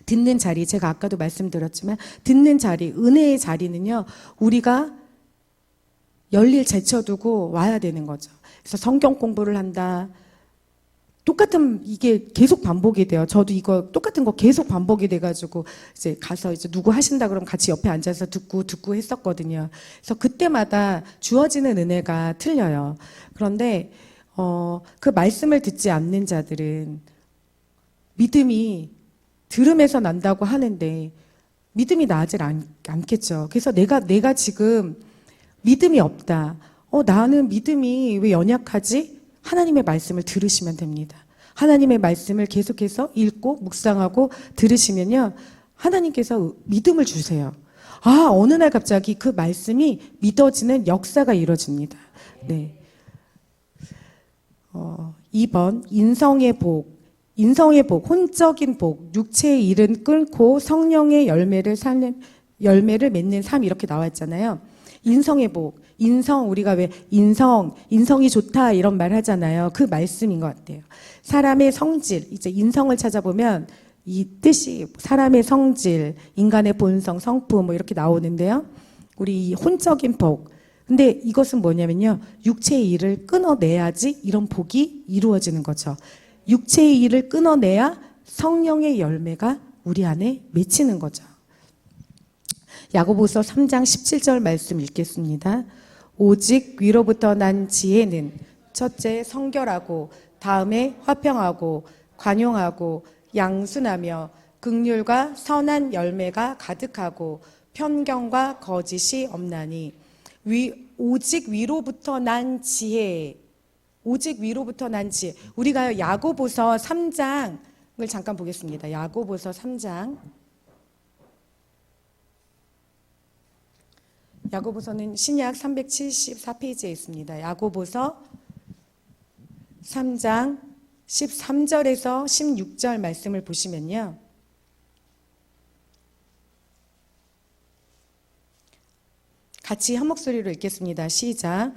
듣는 자리, 제가 아까도 말씀드렸지만, 듣는 자리, 은혜의 자리는요, 우리가 열일 제쳐두고 와야 되는 거죠. 그래서 성경 공부를 한다. 똑같은, 이게 계속 반복이 돼요. 저도 이거 똑같은 거 계속 반복이 돼가지고, 이제 가서 이제 누구 하신다 그러면 같이 옆에 앉아서 듣고 했었거든요. 그래서 그때마다 주어지는 은혜가 틀려요. 그런데, 그 말씀을 듣지 않는 자들은 믿음이 들음에서 난다고 하는데 믿음이 나질 않겠죠. 그래서 내가 지금 믿음이 없다. 나는 믿음이 왜 연약하지? 하나님의 말씀을 들으시면 됩니다. 하나님의 말씀을 계속해서 읽고 묵상하고 들으시면요. 하나님께서 믿음을 주세요. 어느 날 갑자기 그 말씀이 믿어지는 역사가 이루어집니다. 네. 2번 인성의 복, 혼적인 복, 육체의 일은 끊고 성령의 열매를 맺는 삶 이렇게 나와 있잖아요. 인성의 복, 우리가 왜 인성이 좋다 이런 말 하잖아요. 그 말씀인 것 같아요. 사람의 성질, 이제 인성을 찾아보면 이 뜻이 사람의 성질, 인간의 본성, 성품 뭐 이렇게 나오는데요. 우리 이 혼적인 복, 근데 이것은 뭐냐면요. 육체의 일을 끊어내야지 이런 복이 이루어지는 거죠. 육체의 일을 끊어내야 성령의 열매가 우리 안에 맺히는 거죠. 야고보서 3장 17절 말씀 읽겠습니다. 오직 위로부터 난 지혜는 첫째 성결하고 다음에 화평하고 관용하고 양순하며 긍휼과 선한 열매가 가득하고 편견과 거짓이 없나니 오직 위로부터 난 지혜. 우리가 야고보서 3장을 잠깐 보겠습니다. 야고보서 3장. 야고보서는 신약 374페이지에 있습니다. 야고보서 3장 13절에서 16절 말씀을 보시면요. 같이 한 목소리로 읽겠습니다. 시작.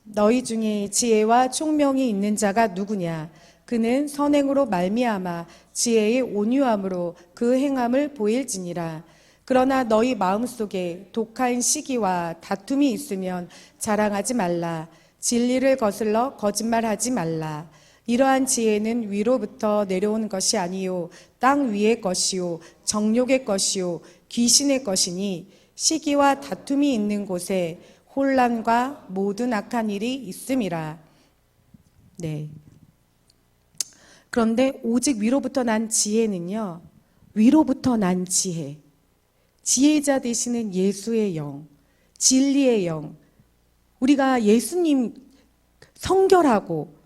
너희 중에 지혜와 총명이 있는 자가 누구냐? 그는 선행으로 말미암아 지혜의 온유함으로 그 행함을 보일지니라. 그러나 너희 마음속에 독한 시기와 다툼이 있으면 자랑하지 말라. 진리를 거슬러 거짓말하지 말라. 이러한 지혜는 위로부터 내려오는 것이 아니요 땅 위의 것이요 정욕의 것이요 귀신의 것이니 시기와 다툼이 있는 곳에 혼란과 모든 악한 일이 있음이라. 네. 그런데 오직 위로부터 난 지혜는요. 위로부터 난 지혜. 지혜자 되시는 예수의 영, 진리의 영. 우리가 예수님 성결하고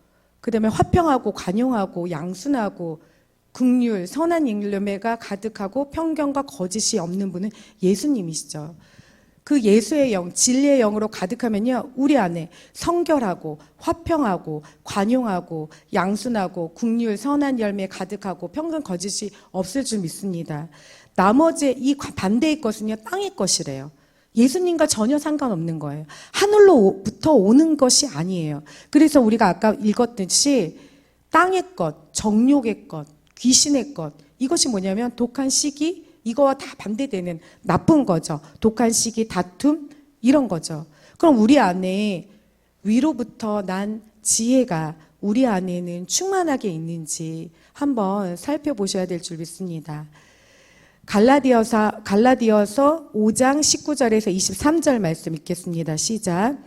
그다음에 화평하고 관용하고 양순하고 긍휼, 선한 열매가 가득하고 편견과 거짓이 없는 분은 예수님이시죠. 그 예수의 영, 진리의 영으로 가득하면요, 우리 안에 성결하고 화평하고 관용하고 양순하고 긍휼, 선한 열매 가득하고 편견, 거짓이 없을 줄 믿습니다. 나머지 이 반대의 것은요, 땅의 것이래요. 예수님과 전혀 상관없는 거예요. 하늘로부터 오는 것이 아니에요. 그래서 우리가 아까 읽었듯이 땅의 것, 정욕의 것, 귀신의 것, 이것이 뭐냐면 독한 시기, 이거와 다 반대되는 나쁜 거죠. 독한 시기, 다툼, 이런 거죠. 그럼 우리 안에 위로부터 난 지혜가 우리 안에는 충만하게 있는지 한번 살펴보셔야 될 줄 믿습니다. 갈라디아서 5장 19절에서 23절 말씀 읽겠습니다. 시작.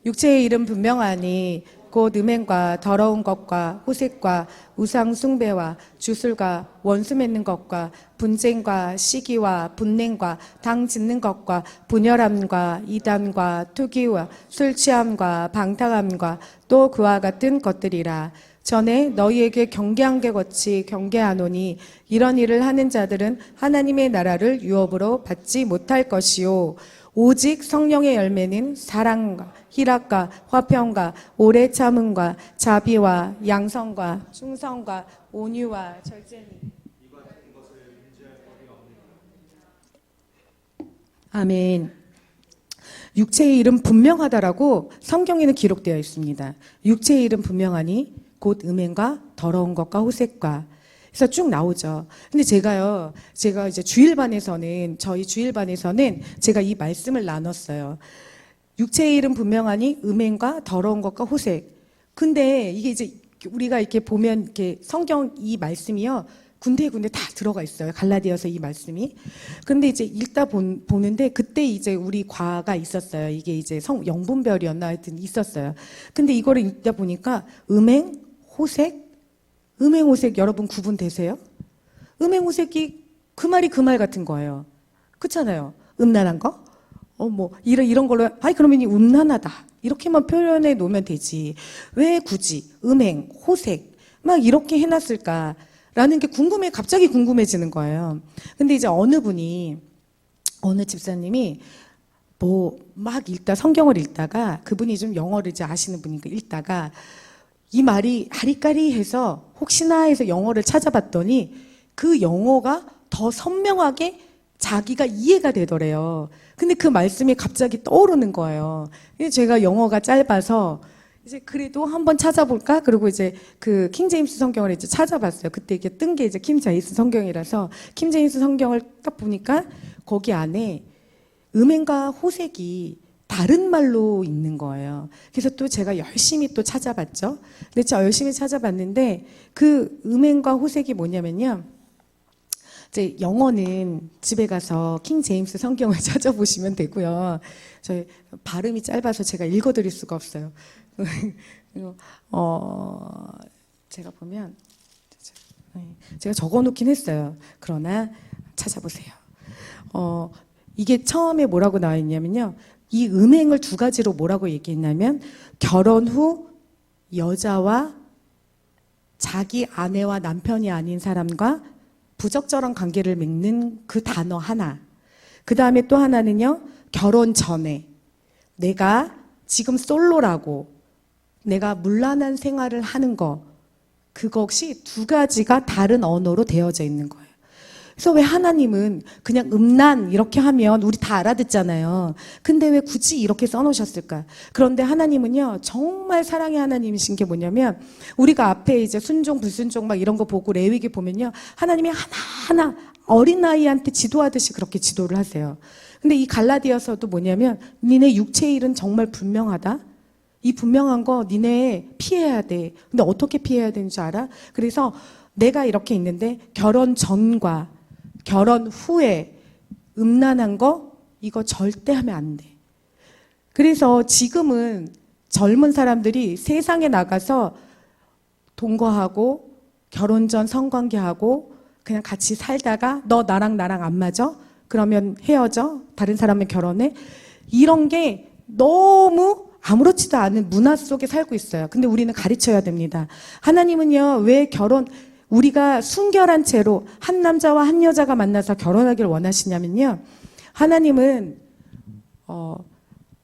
육체의 일은 분명하니 곧 음행과 더러운 것과 호색과 우상 숭배와 주술과 원수 맺는 것과 분쟁과 시기와 분냉과 당 짓는 것과 분열함과 이단과 투기와 술 취함과 방탕함과 또 그와 같은 것들이라. 전에 너희에게 경계한 게 같이 경계하노니 이런 일을 하는 자들은 하나님의 나라를 유업으로 받지 못할 것이요 오직 성령의 열매는 사랑과 희락과 화평과 오래 참음과 자비와 양성과 충성과 온유와 절제니. 아멘. 육체의 일은 분명하다라고 성경에는 기록되어 있습니다. 육체의 일은 분명하니 곧 음행과 더러운 것과 호색과, 그래서 쭉 나오죠. 근데 제가 이제 저희 주일반에서는 제가 이 말씀을 나눴어요. 육체의 일은 분명하니 음행과 더러운 것과 호색. 근데 이게 이제 우리가 이렇게 보면 이렇게 성경 이 말씀이요, 군데군데 다 들어가 있어요. 갈라디아서 이 말씀이. 근데 이제 읽다 보는데 그때 이제 우리 과가 있었어요. 이게 이제 영분별이었나 하여튼 있었어요. 근데 이거를 읽다 보니까 음행, 호색, 음행호색 여러분 구분되세요? 음행호색이 그 말이 그 말 같은 거예요. 그렇잖아요. 음란한 거? 이런 걸로, 그러면 이 음란하다. 이렇게만 표현해 놓으면 되지. 왜 굳이 음행, 호색, 막 이렇게 해놨을까라는 게 갑자기 궁금해지는 거예요. 근데 이제 어느 집사님이 성경을 읽다가, 그분이 좀 영어를 이제 아시는 분이니까 읽다가, 이 말이 아리까리해서 혹시나 해서 영어를 찾아봤더니 그 영어가 더 선명하게 자기가 이해가 되더래요. 근데 그 말씀이 갑자기 떠오르는 거예요. 제가 영어가 짧아서 이제 그래도 한번 찾아볼까? 그리고 이제 그 킹제임스 성경을 이제 찾아봤어요. 그때 이게 뜬 게 이제 킹제임스 성경이라서 킹제임스 성경을 딱 보니까 거기 안에 음행과 호색이 다른 말로 있는 거예요. 그래서 또 제가 열심히 또 찾아봤죠. 근데 제가 열심히 찾아봤는데 그 음행과 호색이 뭐냐면요. 이제 영어는 집에 가서 킹 제임스 성경을 찾아보시면 되고요. 저희 발음이 짧아서 제가 읽어드릴 수가 없어요. 제가 보면 제가 적어놓긴 했어요. 그러나 찾아보세요. 이게 처음에 뭐라고 나와 있냐면요. 이 음행을 두 가지로 뭐라고 얘기했냐면 결혼 후 여자와 자기 아내와 남편이 아닌 사람과 부적절한 관계를 맺는 그 단어 하나. 그 다음에 또 하나는요. 결혼 전에 내가 지금 솔로라고 내가 문란한 생활을 하는 거, 그것이 두 가지가 다른 언어로 되어져 있는 거예요. 그래서 왜 하나님은 그냥 음란 이렇게 하면 우리 다 알아듣잖아요. 근데 왜 굳이 이렇게 써놓으셨을까? 그런데 하나님은요, 정말 사랑의 하나님이신 게 뭐냐면, 우리가 앞에 이제 순종, 불순종 막 이런 거 보고 레위기 보면요, 하나님이 하나하나 어린아이한테 지도하듯이 그렇게 지도를 하세요. 근데 이 갈라디아서도 뭐냐면, 니네 육체의 일은 정말 분명하다. 이 분명한 거 니네 피해야 돼. 근데 어떻게 피해야 되는 줄 알아? 그래서 내가 이렇게 있는데 결혼 전과 결혼 후에 음란한 거 이거 절대 하면 안 돼. 그래서 지금은 젊은 사람들이 세상에 나가서 동거하고 결혼 전 성관계하고 그냥 같이 살다가 너 나랑 안 맞아? 그러면 헤어져? 다른 사람을 결혼해? 이런 게 너무 아무렇지도 않은 문화 속에 살고 있어요. 근데 우리는 가르쳐야 됩니다. 하나님은요, 왜 우리가 순결한 채로 한 남자와 한 여자가 만나서 결혼하기를 원하시냐면요. 하나님은,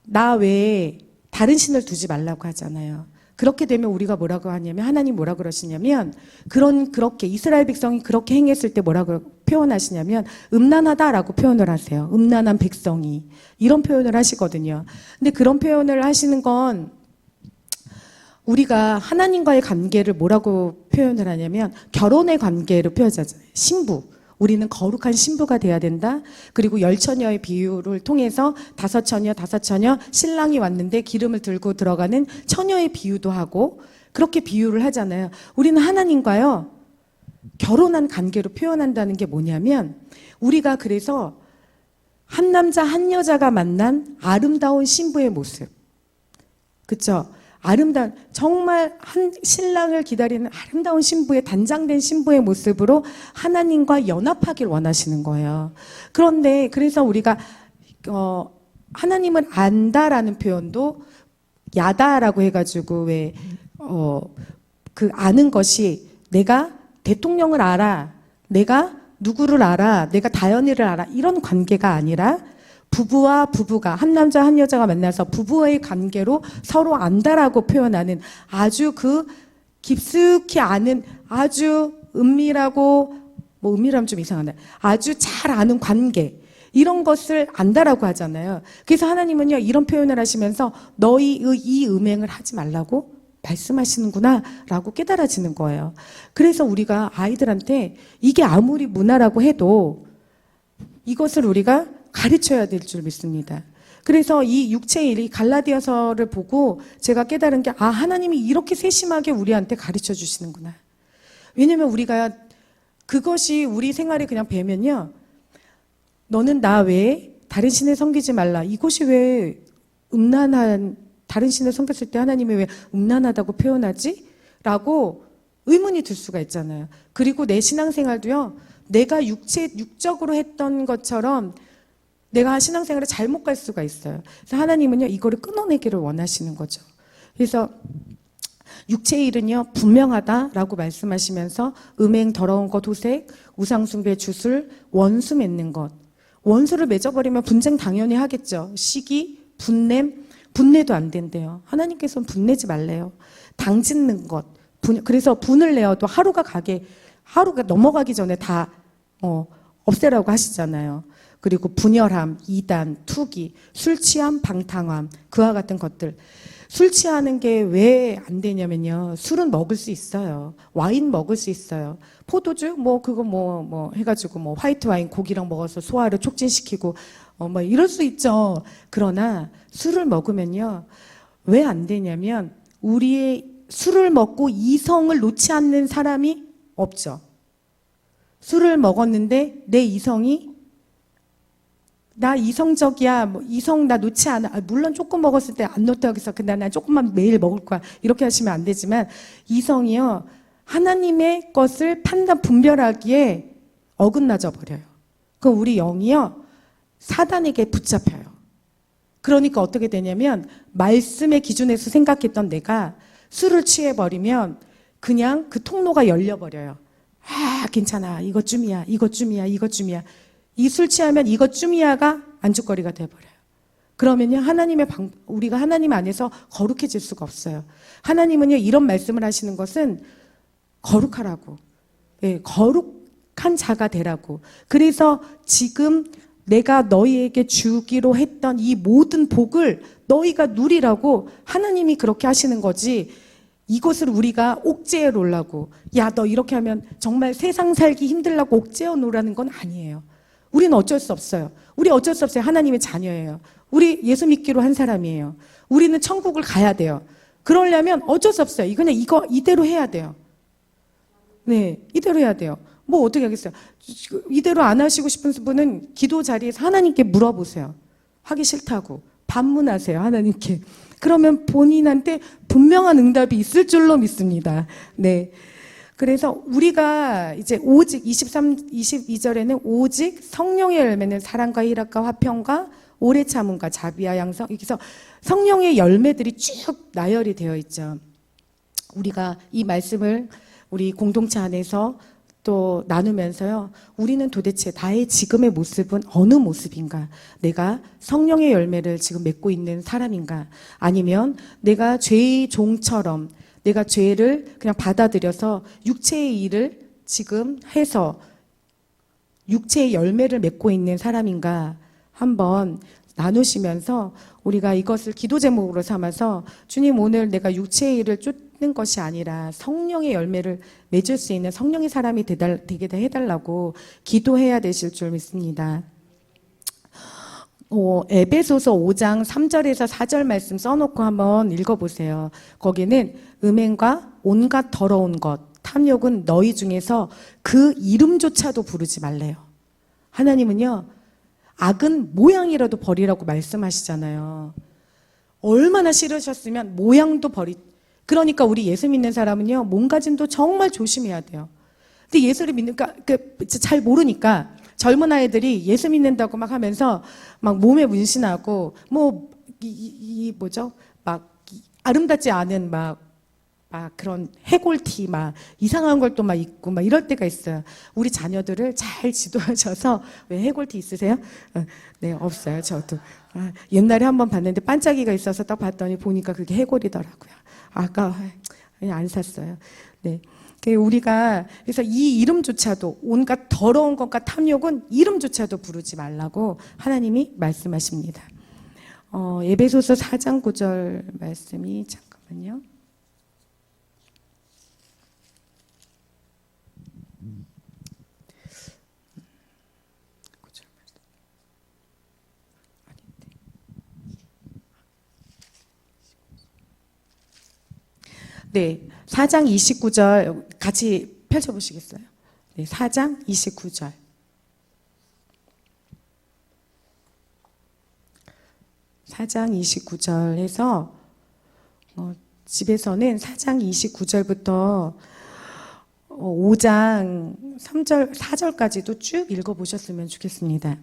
나 외에 다른 신을 두지 말라고 하잖아요. 그렇게 되면 우리가 뭐라고 하냐면, 하나님 뭐라고 그러시냐면, 그렇게 이스라엘 백성이 그렇게 행했을 때 뭐라고 표현하시냐면, 음란하다라고 표현을 하세요. 음란한 백성이. 이런 표현을 하시거든요. 근데 그런 표현을 하시는 건, 우리가 하나님과의 관계를 뭐라고 표현을 하냐면, 결혼의 관계로 표현하잖아요. 신부. 우리는 거룩한 신부가 돼야 된다. 그리고 10처녀의 비유를 통해서 5처녀, 신랑이 왔는데 기름을 들고 들어가는 처녀의 비유도 하고 그렇게 비유를 하잖아요. 우리는 하나님과요, 결혼한 관계로 표현한다는 게 뭐냐면, 우리가 그래서 한 남자 한 여자가 만난 아름다운 신부의 모습. 그쵸? 정말 한 신랑을 기다리는 아름다운 신부의, 단장된 신부의 모습으로 하나님과 연합하길 원하시는 거예요. 그런데 그래서 우리가 하나님을 안다라는 표현도 야다라고 해가지고 그 아는 것이 내가 대통령을 알아, 내가 누구를 알아, 내가 다현이를 알아, 이런 관계가 아니라 부부와 부부가, 한 남자 한 여자가 만나서 부부의 관계로 서로 안다라고 표현하는, 아주 그 깊숙이 아는, 아주 은밀하고, 은밀하면 좀 이상하네, 아주 잘 아는 관계, 이런 것을 안다라고 하잖아요. 그래서 하나님은요, 이런 표현을 하시면서 너희의 이 음행을 하지 말라고 말씀하시는구나 라고 깨달아지는 거예요. 그래서 우리가 아이들한테 이게 아무리 문화라고 해도 이것을 우리가 가르쳐야 될 줄 믿습니다. 그래서 이 육체의 일, 이 갈라디아서를 보고 제가 깨달은 게, 하나님이 이렇게 세심하게 우리한테 가르쳐 주시는구나. 왜냐면 우리가 그것이 우리 생활에 그냥 배면요, 너는 나 외에 다른 신을 섬기지 말라. 이것이 왜 다른 신을 섬겼을 때 하나님이 왜 음란하다고 표현하지? 라고 의문이 들 수가 있잖아요. 그리고 내 신앙생활도요, 내가 육적으로 했던 것처럼 내가 신앙생활을 잘못 갈 수가 있어요. 그래서 하나님은요, 이거를 끊어내기를 원하시는 거죠. 그래서 육체의 일은요, 분명하다라고 말씀하시면서 음행, 더러운 것, 호색, 우상숭배, 주술, 원수 맺는 것. 원수를 맺어버리면 분쟁 당연히 하겠죠. 시기, 분내도 안 된대요. 하나님께서는 분내지 말래요. 당 짓는 것. 그래서 분을 내어도 하루가 넘어가기 전에 다 없애라고 하시잖아요. 그리고 분열함, 이단, 투기, 술 취함, 방탕함, 그와 같은 것들. 술 취하는 게 왜 안 되냐면요, 술은 먹을 수 있어요. 와인 먹을 수 있어요. 포도주 해가지고 화이트 와인 고기랑 먹어서 소화를 촉진시키고 이럴 수 있죠. 그러나 술을 먹으면요, 왜 안 되냐면, 우리의 술을 먹고 이성을 놓지 않는 사람이 없죠. 술을 먹었는데 내 이성이 나 이성적이야, 이성 나 놓지 않아. 물론 조금 먹었을 때 안 놓다고 해서 근데 난 조금만 매일 먹을 거야, 이렇게 하시면 안 되지만, 이성이요, 하나님의 것을 분별하기에 어긋나져 버려요. 그럼 우리 영이요, 사단에게 붙잡혀요. 그러니까 어떻게 되냐면, 말씀의 기준에서 생각했던 내가 술을 취해버리면 그냥 그 통로가 열려버려요. 괜찮아, 이것쯤이야. 이 술 취하면 이것쯤이야가 안주거리가 돼버려요. 그러면요, 우리가 하나님 안에서 거룩해질 수가 없어요. 하나님은요, 이런 말씀을 하시는 것은 거룩하라고, 거룩한 자가 되라고. 그래서 지금 내가 너희에게 주기로 했던 이 모든 복을 너희가 누리라고 하나님이 그렇게 하시는 거지, 이것을 우리가 옥죄어 놓으려고, 야, 너 이렇게 하면 정말 세상 살기 힘들라고 옥죄어 놓으라는 건 아니에요. 우리는 어쩔 수 없어요. 우리 어쩔 수 없어요. 하나님의 자녀예요. 우리 예수 믿기로 한 사람이에요. 우리는 천국을 가야 돼요. 그러려면 어쩔 수 없어요. 그냥 이대로 해야 돼요. 네, 이대로 해야 돼요. 어떻게 하겠어요? 이대로 안 하시고 싶은 분은 기도 자리에서 하나님께 물어보세요. 하기 싫다고. 반문하세요, 하나님께. 그러면 본인한테 분명한 응답이 있을 줄로 믿습니다. 네. 그래서 우리가 이제 오직 22절에는 오직 성령의 열매는 사랑과 희락과 화평과 오래 참음과 자비와 양성, 여기서 성령의 열매들이 쭉 나열이 되어 있죠. 우리가 이 말씀을 우리 공동체 안에서 또 나누면서요, 우리는 도대체 나의 지금의 모습은 어느 모습인가? 내가 성령의 열매를 지금 맺고 있는 사람인가? 아니면 내가 죄의 종처럼 내가 죄를 그냥 받아들여서 육체의 일을 지금 해서 육체의 열매를 맺고 있는 사람인가? 한번 나누시면서 우리가 이것을 기도 제목으로 삼아서 주님, 오늘 내가 육체의 일을 쫓는 것이 아니라 성령의 열매를 맺을 수 있는 성령의 사람이 되게 해달라고 기도해야 되실 줄 믿습니다. 에베소서 5장 3절에서 4절 말씀 써놓고 한번 읽어보세요. 거기는 음행과 온갖 더러운 것, 탐욕은 너희 중에서 그 이름조차도 부르지 말래요. 하나님은요, 악은 모양이라도 버리라고 말씀하시잖아요. 얼마나 싫으셨으면 모양도 그러니까 우리 예수 믿는 사람은요, 몸가짐도 정말 조심해야 돼요. 근데 예수를 믿으니까 잘 모르니까 젊은 아이들이 예수 믿는다고 막 하면서 막 몸에 문신하고 뭐죠? 아름답지 않은 막 그런 해골티 막 이상한 걸 또 막 입고 막 이럴 때가 있어요. 우리 자녀들을 잘 지도하셔서. 왜 해골티 있으세요? 네, 없어요. 저도 옛날에 한번 봤는데 반짝이가 있어서 딱 봤더니 보니까 그게 해골이더라고요. 아까 안 샀어요. 네. 우리가 그래서 이 이름조차도 온갖 더러운 것과 탐욕은 이름조차도 부르지 말라고 하나님이 말씀하십니다. 에베소서 4장 9절 말씀이 잠깐만요. 네, 4장 29절 같이 펼쳐보시겠어요? 네, 4장 29절. 4장 29절에서 집에서는 4장 29절부터 5장 3절, 4절까지도 쭉 읽어보셨으면 좋겠습니다.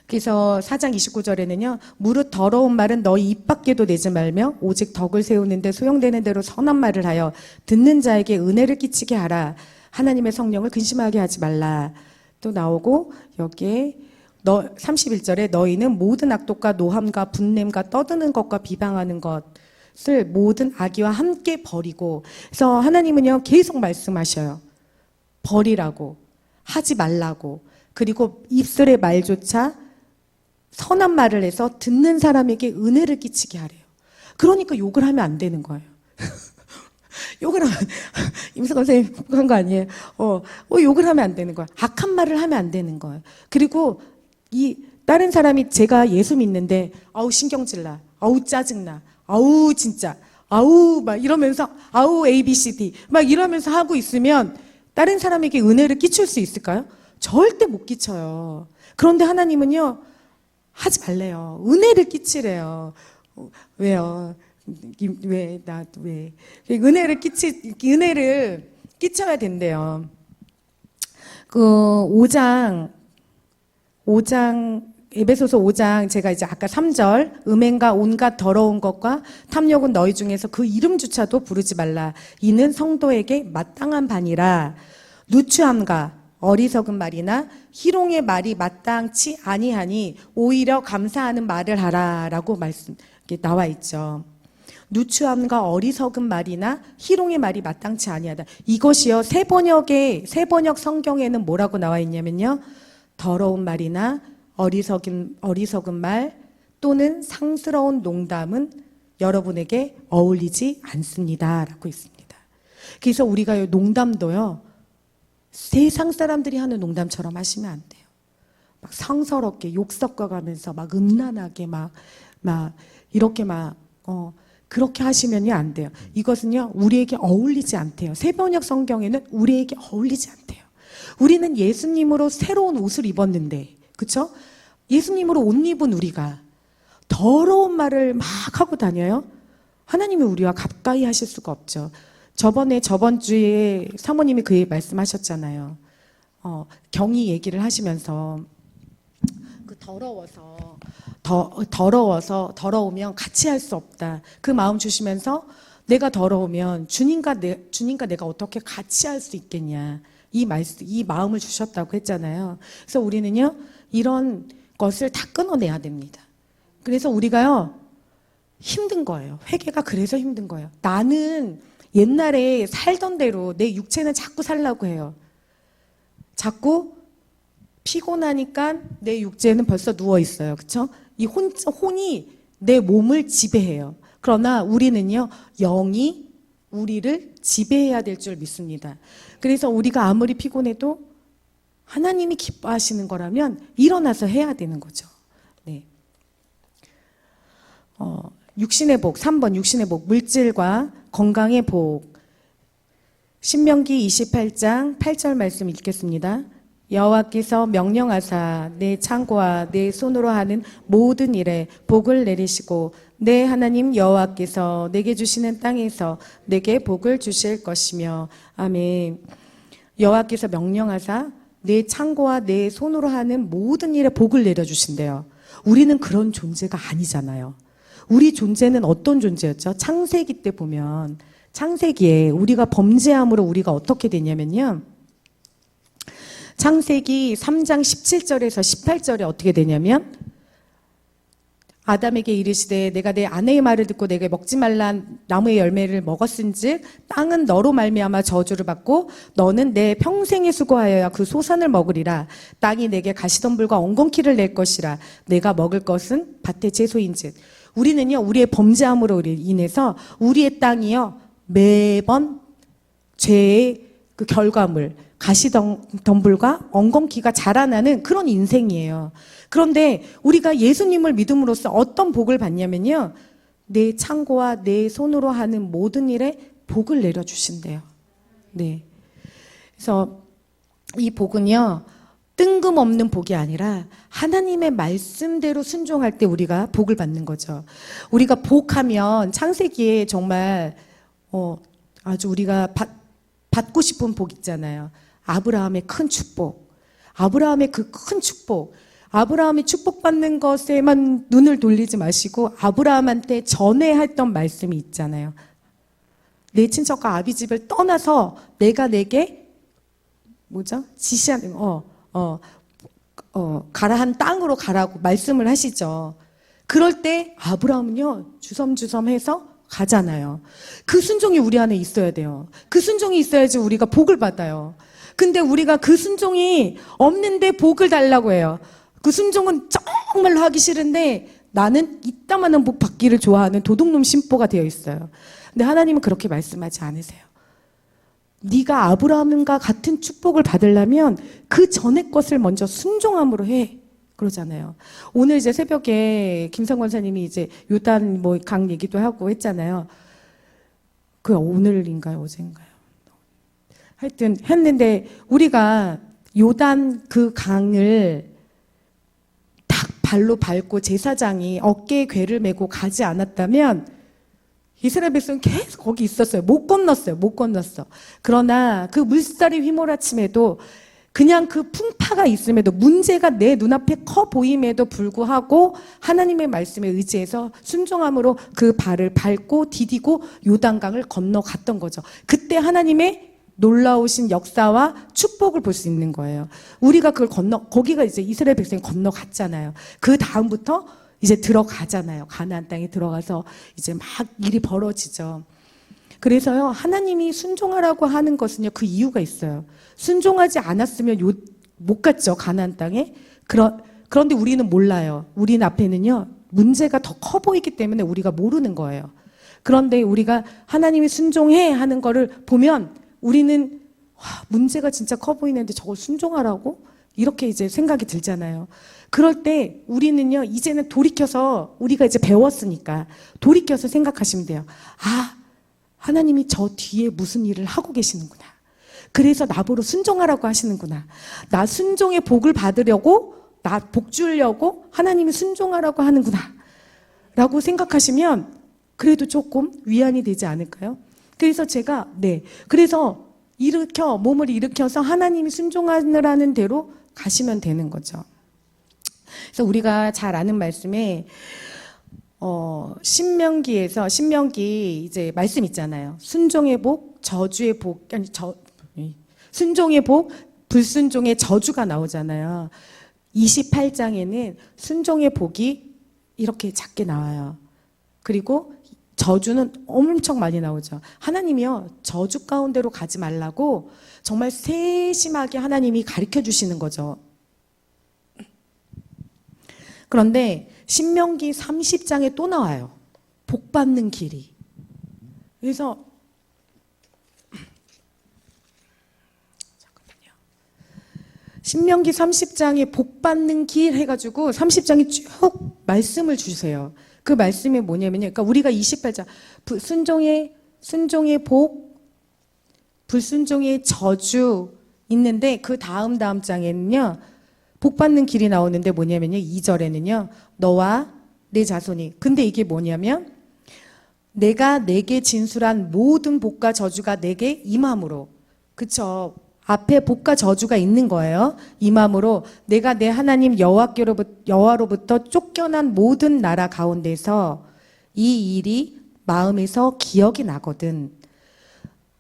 그래서 4장 29절에는요, 무릇 더러운 말은 너희 입 밖에도 내지 말며 오직 덕을 세우는데 소용되는 대로 선한 말을 하여 듣는 자에게 은혜를 끼치게 하라. 하나님의 성령을 근심하게 하지 말라. 또 나오고 여기에 31절에 너희는 모든 악독과 노함과 분냄과 떠드는 것과 비방하는 것을 모든 악의와 함께 버리고. 그래서 하나님은요, 계속 말씀하셔요. 버리라고, 하지 말라고. 그리고 입술의 말조차 선한 말을 해서 듣는 사람에게 은혜를 끼치게 하래요. 그러니까 욕을 하면 안 되는 거예요. 욕을 하면, 임수건 선생님 한 거 아니에요? 욕을 하면 안 되는 거야. 악한 말을 하면 안 되는 거예요. 그리고 다른 사람이 제가 예수 믿는데, 아우, 신경질나. 아우, 짜증나. 아우, 진짜. 아우, 막 이러면서, 아우, ABCD. 막 이러면서 하고 있으면 다른 사람에게 은혜를 끼칠 수 있을까요? 절대 못 끼쳐요. 그런데 하나님은요, 하지 말래요. 은혜를 끼치래요. 왜요? 왜? 은혜를 끼쳐야 된대요. 5장, 에베소서 5장, 제가 이제 아까 3절, 음행과 온갖 더러운 것과 탐욕은 너희 중에서 그 이름조차도 부르지 말라. 이는 성도에게 마땅한 반이라. 누추함과 어리석은 말이나 희롱의 말이 마땅치 아니하니 오히려 감사하는 말을 하라라고 나와 있죠. 누추함과 어리석은 말이나 희롱의 말이 마땅치 아니하다. 이것이요, 새 번역 성경에는 뭐라고 나와 있냐면요, 더러운 말이나 어리석은 말 또는 상스러운 농담은 여러분에게 어울리지 않습니다라고 있습니다. 그래서 우리가 농담도요, 세상 사람들이 하는 농담처럼 하시면 안 돼요. 막 성스럽게 욕 섞어가면서 막 음란하게 이렇게 그렇게 하시면요 안 돼요. 이것은요 우리에게 어울리지 않대요. 새번역 성경에는 우리에게 어울리지 않대요. 우리는 예수님으로 새로운 옷을 입었는데, 그렇죠? 예수님으로 옷 입은 우리가 더러운 말을 막 하고 다녀요? 하나님이 우리와 가까이 하실 수가 없죠. 저번 주에 사모님이 그 말씀하셨잖아요. 경희 얘기를 하시면서 그 더러우면 같이 할 수 없다. 그 마음 주시면서 내가 더러우면 주님과 내가 어떻게 같이 할 수 있겠냐. 이 마음을 주셨다고 했잖아요. 그래서 우리는요, 이런 것을 다 끊어내야 됩니다. 그래서 우리가요, 힘든 거예요. 회개가 그래서 힘든 거예요. 나는 옛날에 살던 대로 내 육체는 자꾸 살라고 해요. 자꾸 피곤하니까 내 육체는 벌써 누워 있어요. 그렇죠? 이 혼이 내 몸을 지배해요. 그러나 우리는요, 영이 우리를 지배해야 될 줄 믿습니다. 그래서 우리가 아무리 피곤해도 하나님이 기뻐하시는 거라면 일어나서 해야 되는 거죠. 네. 육신의 복, 3번 육신의 복, 물질과 건강의 복. 신명기 28장 8절 말씀 읽겠습니다. 여호와께서 명령하사 내 창고와 내 손으로 하는 모든 일에 복을 내리시고 내 하나님 여호와께서 내게 주시는 땅에서 내게 복을 주실 것이며. 아멘. 여호와께서 명령하사 내 창고와 내 손으로 하는 모든 일에 복을 내려주신대요. 우리는 그런 존재가 아니잖아요. 우리 존재는 어떤 존재였죠? 창세기 때 보면 창세기에 우리가 범죄함으로 우리가 어떻게 되냐면요, 창세기 3장 17절에서 18절에 어떻게 되냐면, 아담에게 이르시되 내가 내 아내의 말을 듣고 내게 먹지 말란 나무의 열매를 먹었은즉 땅은 너로 말미암아 저주를 받고 너는 내 평생에 수고하여야 그 소산을 먹으리라. 땅이 내게 가시덤불과 엉겅퀴를 낼 것이라. 내가 먹을 것은 밭의 채소인즉. 우리는요, 우리의 범죄함으로 인해서 우리의 땅이요, 매번 죄의 그 결과물, 가시덤불과 엉겅퀴가 자라나는 그런 인생이에요. 그런데 우리가 예수님을 믿음으로써 어떤 복을 받냐면요, 내 창고와 내 손으로 하는 모든 일에 복을 내려주신대요. 네. 그래서 이 복은요, 뜬금없는 복이 아니라 하나님의 말씀대로 순종할 때 우리가 복을 받는 거죠. 우리가 복하면 창세기에 정말 아주 우리가 받고 싶은 복 있잖아요. 아브라함의 큰 축복. 아브라함의 그 큰 축복. 아브라함이 축복받는 것에만 눈을 돌리지 마시고 아브라함한테 전해했던 말씀이 있잖아요. 내 친척과 아비 집을 떠나서 내가 내게 지시하는 가라 한 땅으로 가라고 말씀을 하시죠. 그럴 때 아브라함은요, 주섬주섬해서 가잖아요. 그 순종이 우리 안에 있어야 돼요. 그 순종이 있어야지 우리가 복을 받아요. 근데 우리가 그 순종이 없는데 복을 달라고 해요. 그 순종은 정말로 하기 싫은데 나는 이따만한 복 받기를 좋아하는 도둑놈 심보가 되어 있어요. 근데 하나님은 그렇게 말씀하지 않으세요. 네가 아브라함과 같은 축복을 받으려면 그 전의 것을 먼저 순종함으로 해. 그러잖아요. 오늘 이제 새벽에 김상 권사님이 이제 요단 강 얘기도 하고 했잖아요. 그 오늘인가요, 어젠가요? 하여튼 했는데 우리가 요단 그 강을 딱 발로 밟고 제사장이 어깨에 궤를 메고 가지 않았다면 이스라엘 백성은 계속 거기 있었어요. 못 건넜어. 그러나 그 물살이 휘몰아침에도 그냥 그 풍파가 있음에도 문제가 내 눈앞에 커 보임에도 불구하고 하나님의 말씀에 의지해서 순종함으로 그 발을 밟고 디디고 요단강을 건너갔던 거죠. 그때 하나님의 놀라우신 역사와 축복을 볼 수 있는 거예요. 우리가 그걸 거기가 이제 이스라엘 백성이 건너갔잖아요. 그 다음부터 이제 들어가잖아요. 가나안 땅에 들어가서 이제 막 일이 벌어지죠. 그래서요, 하나님이 순종하라고 하는 것은요, 그 이유가 있어요. 순종하지 않았으면 못 갔죠, 가나안 땅에. 그런데 우리는 몰라요. 우리는 앞에는요, 문제가 더 커 보이기 때문에 우리가 모르는 거예요. 그런데 우리가 하나님이 순종해 하는 거를 보면 우리는 문제가 진짜 커 보이는데 저걸 순종하라고? 이렇게 이제 생각이 들잖아요. 그럴 때 우리는요, 이제는 돌이켜서 우리가 이제 배웠으니까 돌이켜서 생각하시면 돼요. 아, 하나님이 저 뒤에 무슨 일을 하고 계시는구나. 그래서 나보고 순종하라고 하시는구나. 나 순종의 복을 받으려고, 나 복 주려고 하나님이 순종하라고 하는구나. 라고 생각하시면 그래도 조금 위안이 되지 않을까요? 그래서 제가 그래서 몸을 일으켜서 하나님이 순종하느라는 대로 가시면 되는 거죠. 그래서 우리가 잘 아는 말씀에 신명기 이제 말씀 있잖아요. 순종의 복, 저주의 복, 순종의 복, 불순종의 저주가 나오잖아요. 28장에는 순종의 복이 이렇게 작게 나와요. 그리고 저주는 엄청 많이 나오죠. 하나님이요, 저주 가운데로 가지 말라고 정말 세심하게 하나님이 가르쳐 주시는 거죠. 그런데 신명기 30장에 또 나와요. 복 받는 길이. 그래서 신명기 30장에 복 받는 길 해가지고 30장에 쭉 말씀을 주세요. 그 말씀이 뭐냐면요. 그러니까 우리가 28장 순종의 복, 불순종의 저주 있는데 그 다음 장에는요. 복 받는 길이 나오는데 뭐냐면요. 2절에는요. 너와 내 자손이. 근데 이게 뭐냐면 내가 내게 진술한 모든 복과 저주가 내게 임함으로. 그쵸? 앞에 복과 저주가 있는 거예요. 임함으로 내가 내 하나님 여호와로부터 쫓겨난 모든 나라 가운데서 이 일이 마음에서 기억이 나거든.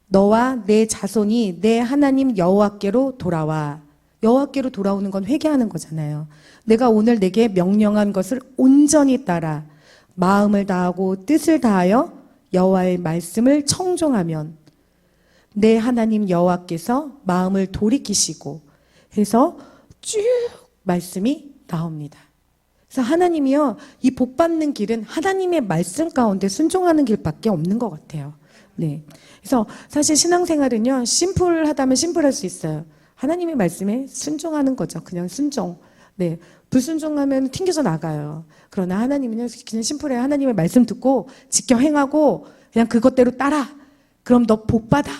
너와 내 자손이 내 하나님 여호와께로 돌아와. 여호와께로 돌아오는 건 회개하는 거잖아요. 내가 오늘 내게 명령한 것을 온전히 따라 마음을 다하고 뜻을 다하여 여호와의 말씀을 청종하면 내 하나님 여호와께서 마음을 돌이키시고 해서 쭉 말씀이 나옵니다. 그래서 하나님이요, 이 복 받는 길은 하나님의 말씀 가운데 순종하는 길밖에 없는 것 같아요. 네. 그래서 사실 신앙생활은요, 심플하다면 심플할 수 있어요. 하나님의 말씀에 순종하는 거죠. 그냥 순종. 네. 불순종하면 튕겨져 나가요. 그러나 하나님은요, 그냥 심플해요. 하나님의 말씀 듣고 지켜 행하고 그냥 그것대로 따라. 그럼 너 복 받아.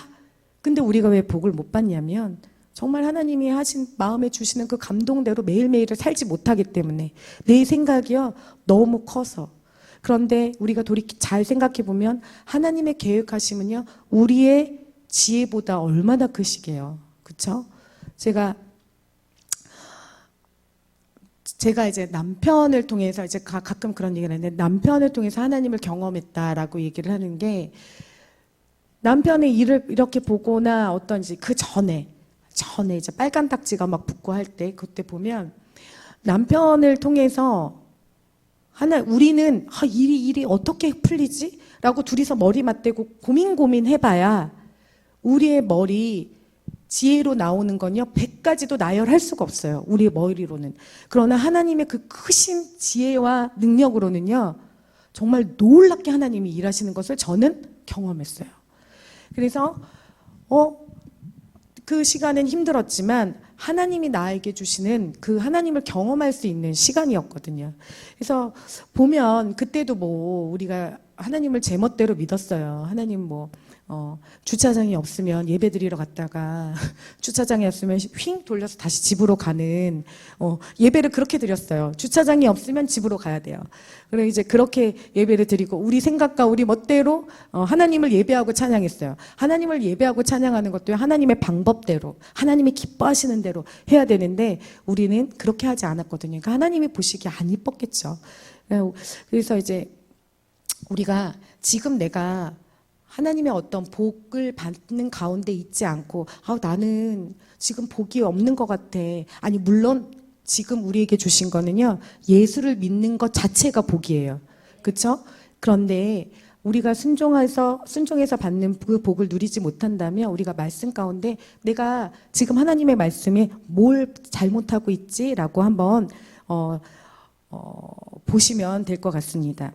근데 우리가 왜 복을 못 받냐면 정말 하나님이 하신 마음에 주시는 그 감동대로 매일매일을 살지 못하기 때문에 내 생각이요 너무 커서. 그런데 우리가 잘 생각해 보면 하나님의 계획하심은요 우리의 지혜보다 얼마나 크시게요. 그렇죠? 제가 이제 남편을 통해서 이제 가끔 그런 얘기를 하는데 남편을 통해서 하나님을 경험했다라고 얘기를 하는 게 남편의 일을 이렇게 보거나 어떤지 그 전에 이제 빨간 딱지가 막 붙고 할 때 그때 보면 남편을 통해서 우리는 일이 어떻게 풀리지? 라고 둘이서 머리 맞대고 고민해봐야 우리의 머리 지혜로 나오는 건요 100가지도 나열할 수가 없어요. 우리의 머리로는. 그러나 하나님의 그 크신 지혜와 능력으로는요 정말 놀랍게 하나님이 일하시는 것을 저는 경험했어요. 그래서 그 시간은 힘들었지만 하나님이 나에게 주시는 그 하나님을 경험할 수 있는 시간이었거든요. 그래서 보면 그때도 우리가 하나님을 제멋대로 믿었어요. 하나님 주차장이 없으면 예배 드리러 갔다가 주차장이 없으면 휙 돌려서 다시 집으로 가는 예배를 그렇게 드렸어요. 주차장이 없으면 집으로 가야 돼요. 그래서 이제 그렇게 예배를 드리고 우리 생각과 우리 멋대로 하나님을 예배하고 찬양했어요. 하나님을 예배하고 찬양하는 것도 하나님의 방법대로 하나님이 기뻐하시는 대로 해야 되는데 우리는 그렇게 하지 않았거든요. 그러니까 하나님이 보시기에 안 이뻤겠죠. 그래서 이제 우리가 지금 내가 하나님의 어떤 복을 받는 가운데 있지 않고 나는 지금 복이 없는 것 같아. 아니 물론 지금 우리에게 주신 거는요 예수를 믿는 것 자체가 복이에요. 그렇죠? 그런데 우리가 순종해서 받는 그 복을 누리지 못한다면 우리가 말씀 가운데 내가 지금 하나님의 말씀에 뭘 잘못하고 있지라고 한번 보시면 될 것 같습니다.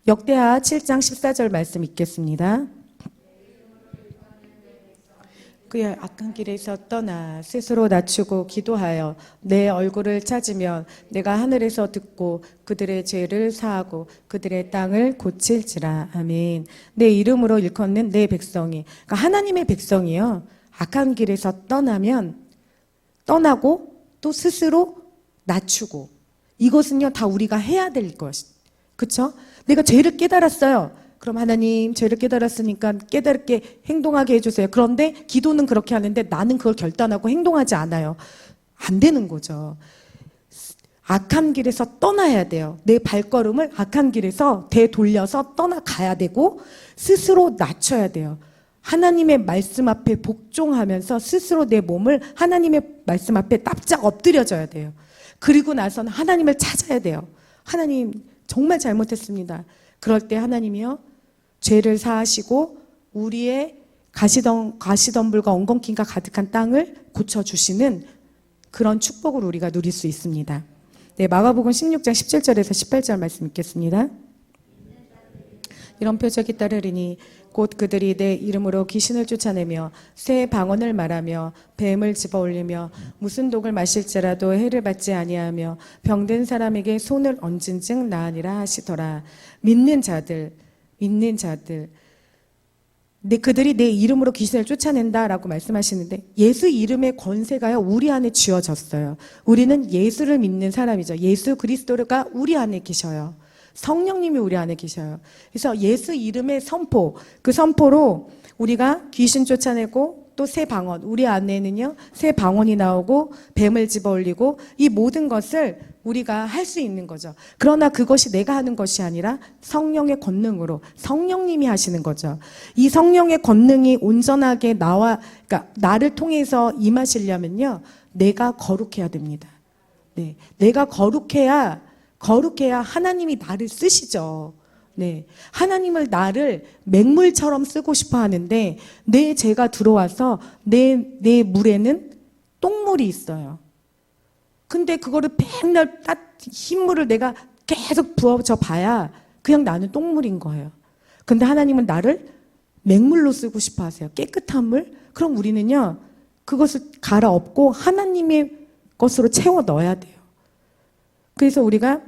역대하 7장 14절 말씀 읽겠습니다. 그의 악한 길에서 떠나 스스로 낮추고 기도하여 내 얼굴을 찾으면 내가 하늘에서 듣고 그들의 죄를 사하고 그들의 땅을 고칠지라. 아멘. 내 이름으로 일컫는 내 백성이, 그러니까 하나님의 백성이요 악한 길에서 떠나고 또 스스로 낮추고, 이것은요 다 우리가 해야 될 것. 그렇죠? 내가 죄를 깨달았어요. 그럼 하나님 죄를 깨달았으니까 깨달게 행동하게 해주세요. 그런데 기도는 그렇게 하는데 나는 그걸 결단하고 행동하지 않아요. 안 되는 거죠. 악한 길에서 떠나야 돼요. 내 발걸음을 악한 길에서 되돌려서 떠나가야 되고 스스로 낮춰야 돼요. 하나님의 말씀 앞에 복종하면서 스스로 내 몸을 하나님의 말씀 앞에 납작 엎드려져야 돼요. 그리고 나서는 하나님을 찾아야 돼요. 하나님 정말 잘못했습니다. 그럴 때 하나님이요 죄를 사하시고 우리의 가시덤불과 엉겅퀴가 가득한 땅을 고쳐주시는 그런 축복을 우리가 누릴 수 있습니다. 네, 마가복음 16장 17절에서 18절 말씀 읽겠습니다. 이런 표적이 따르리니 곧 그들이 내 이름으로 귀신을 쫓아내며 새 방언을 말하며 뱀을 집어올리며 무슨 독을 마실지라도 해를 받지 아니하며 병든 사람에게 손을 얹은즉 나으니라 하시더라. 믿는 자들 그들이 내 이름으로 귀신을 쫓아낸다라고 말씀하시는데 예수 이름의 권세가요 우리 안에 쥐어졌어요. 우리는 예수를 믿는 사람이죠. 예수 그리스도가 우리 안에 계셔요. 성령님이 우리 안에 계셔요. 그래서 예수 이름의 선포, 그 선포로 우리가 귀신 쫓아내고 또 새 방언, 우리 안에는요 새 방언이 나오고 뱀을 집어올리고 이 모든 것을 우리가 할 수 있는 거죠. 그러나 그것이 내가 하는 것이 아니라 성령의 권능으로 성령님이 하시는 거죠. 이 성령의 권능이 온전하게 그러니까 나를 통해서 임하시려면요 내가 거룩해야 됩니다. 네, 내가 거룩해야 하나님이 나를 쓰시죠. 네. 하나님을 나를 맹물처럼 쓰고 싶어 하는데 내 죄가 들어와서 내 물에는 똥물이 있어요. 근데 그거를 맨날 흰물을 내가 계속 부어줘 봐야 그냥 나는 똥물인 거예요. 근데 하나님은 나를 맹물로 쓰고 싶어 하세요. 깨끗한 물? 그럼 우리는요, 그것을 갈아엎고 하나님의 것으로 채워 넣어야 돼요. 그래서 우리가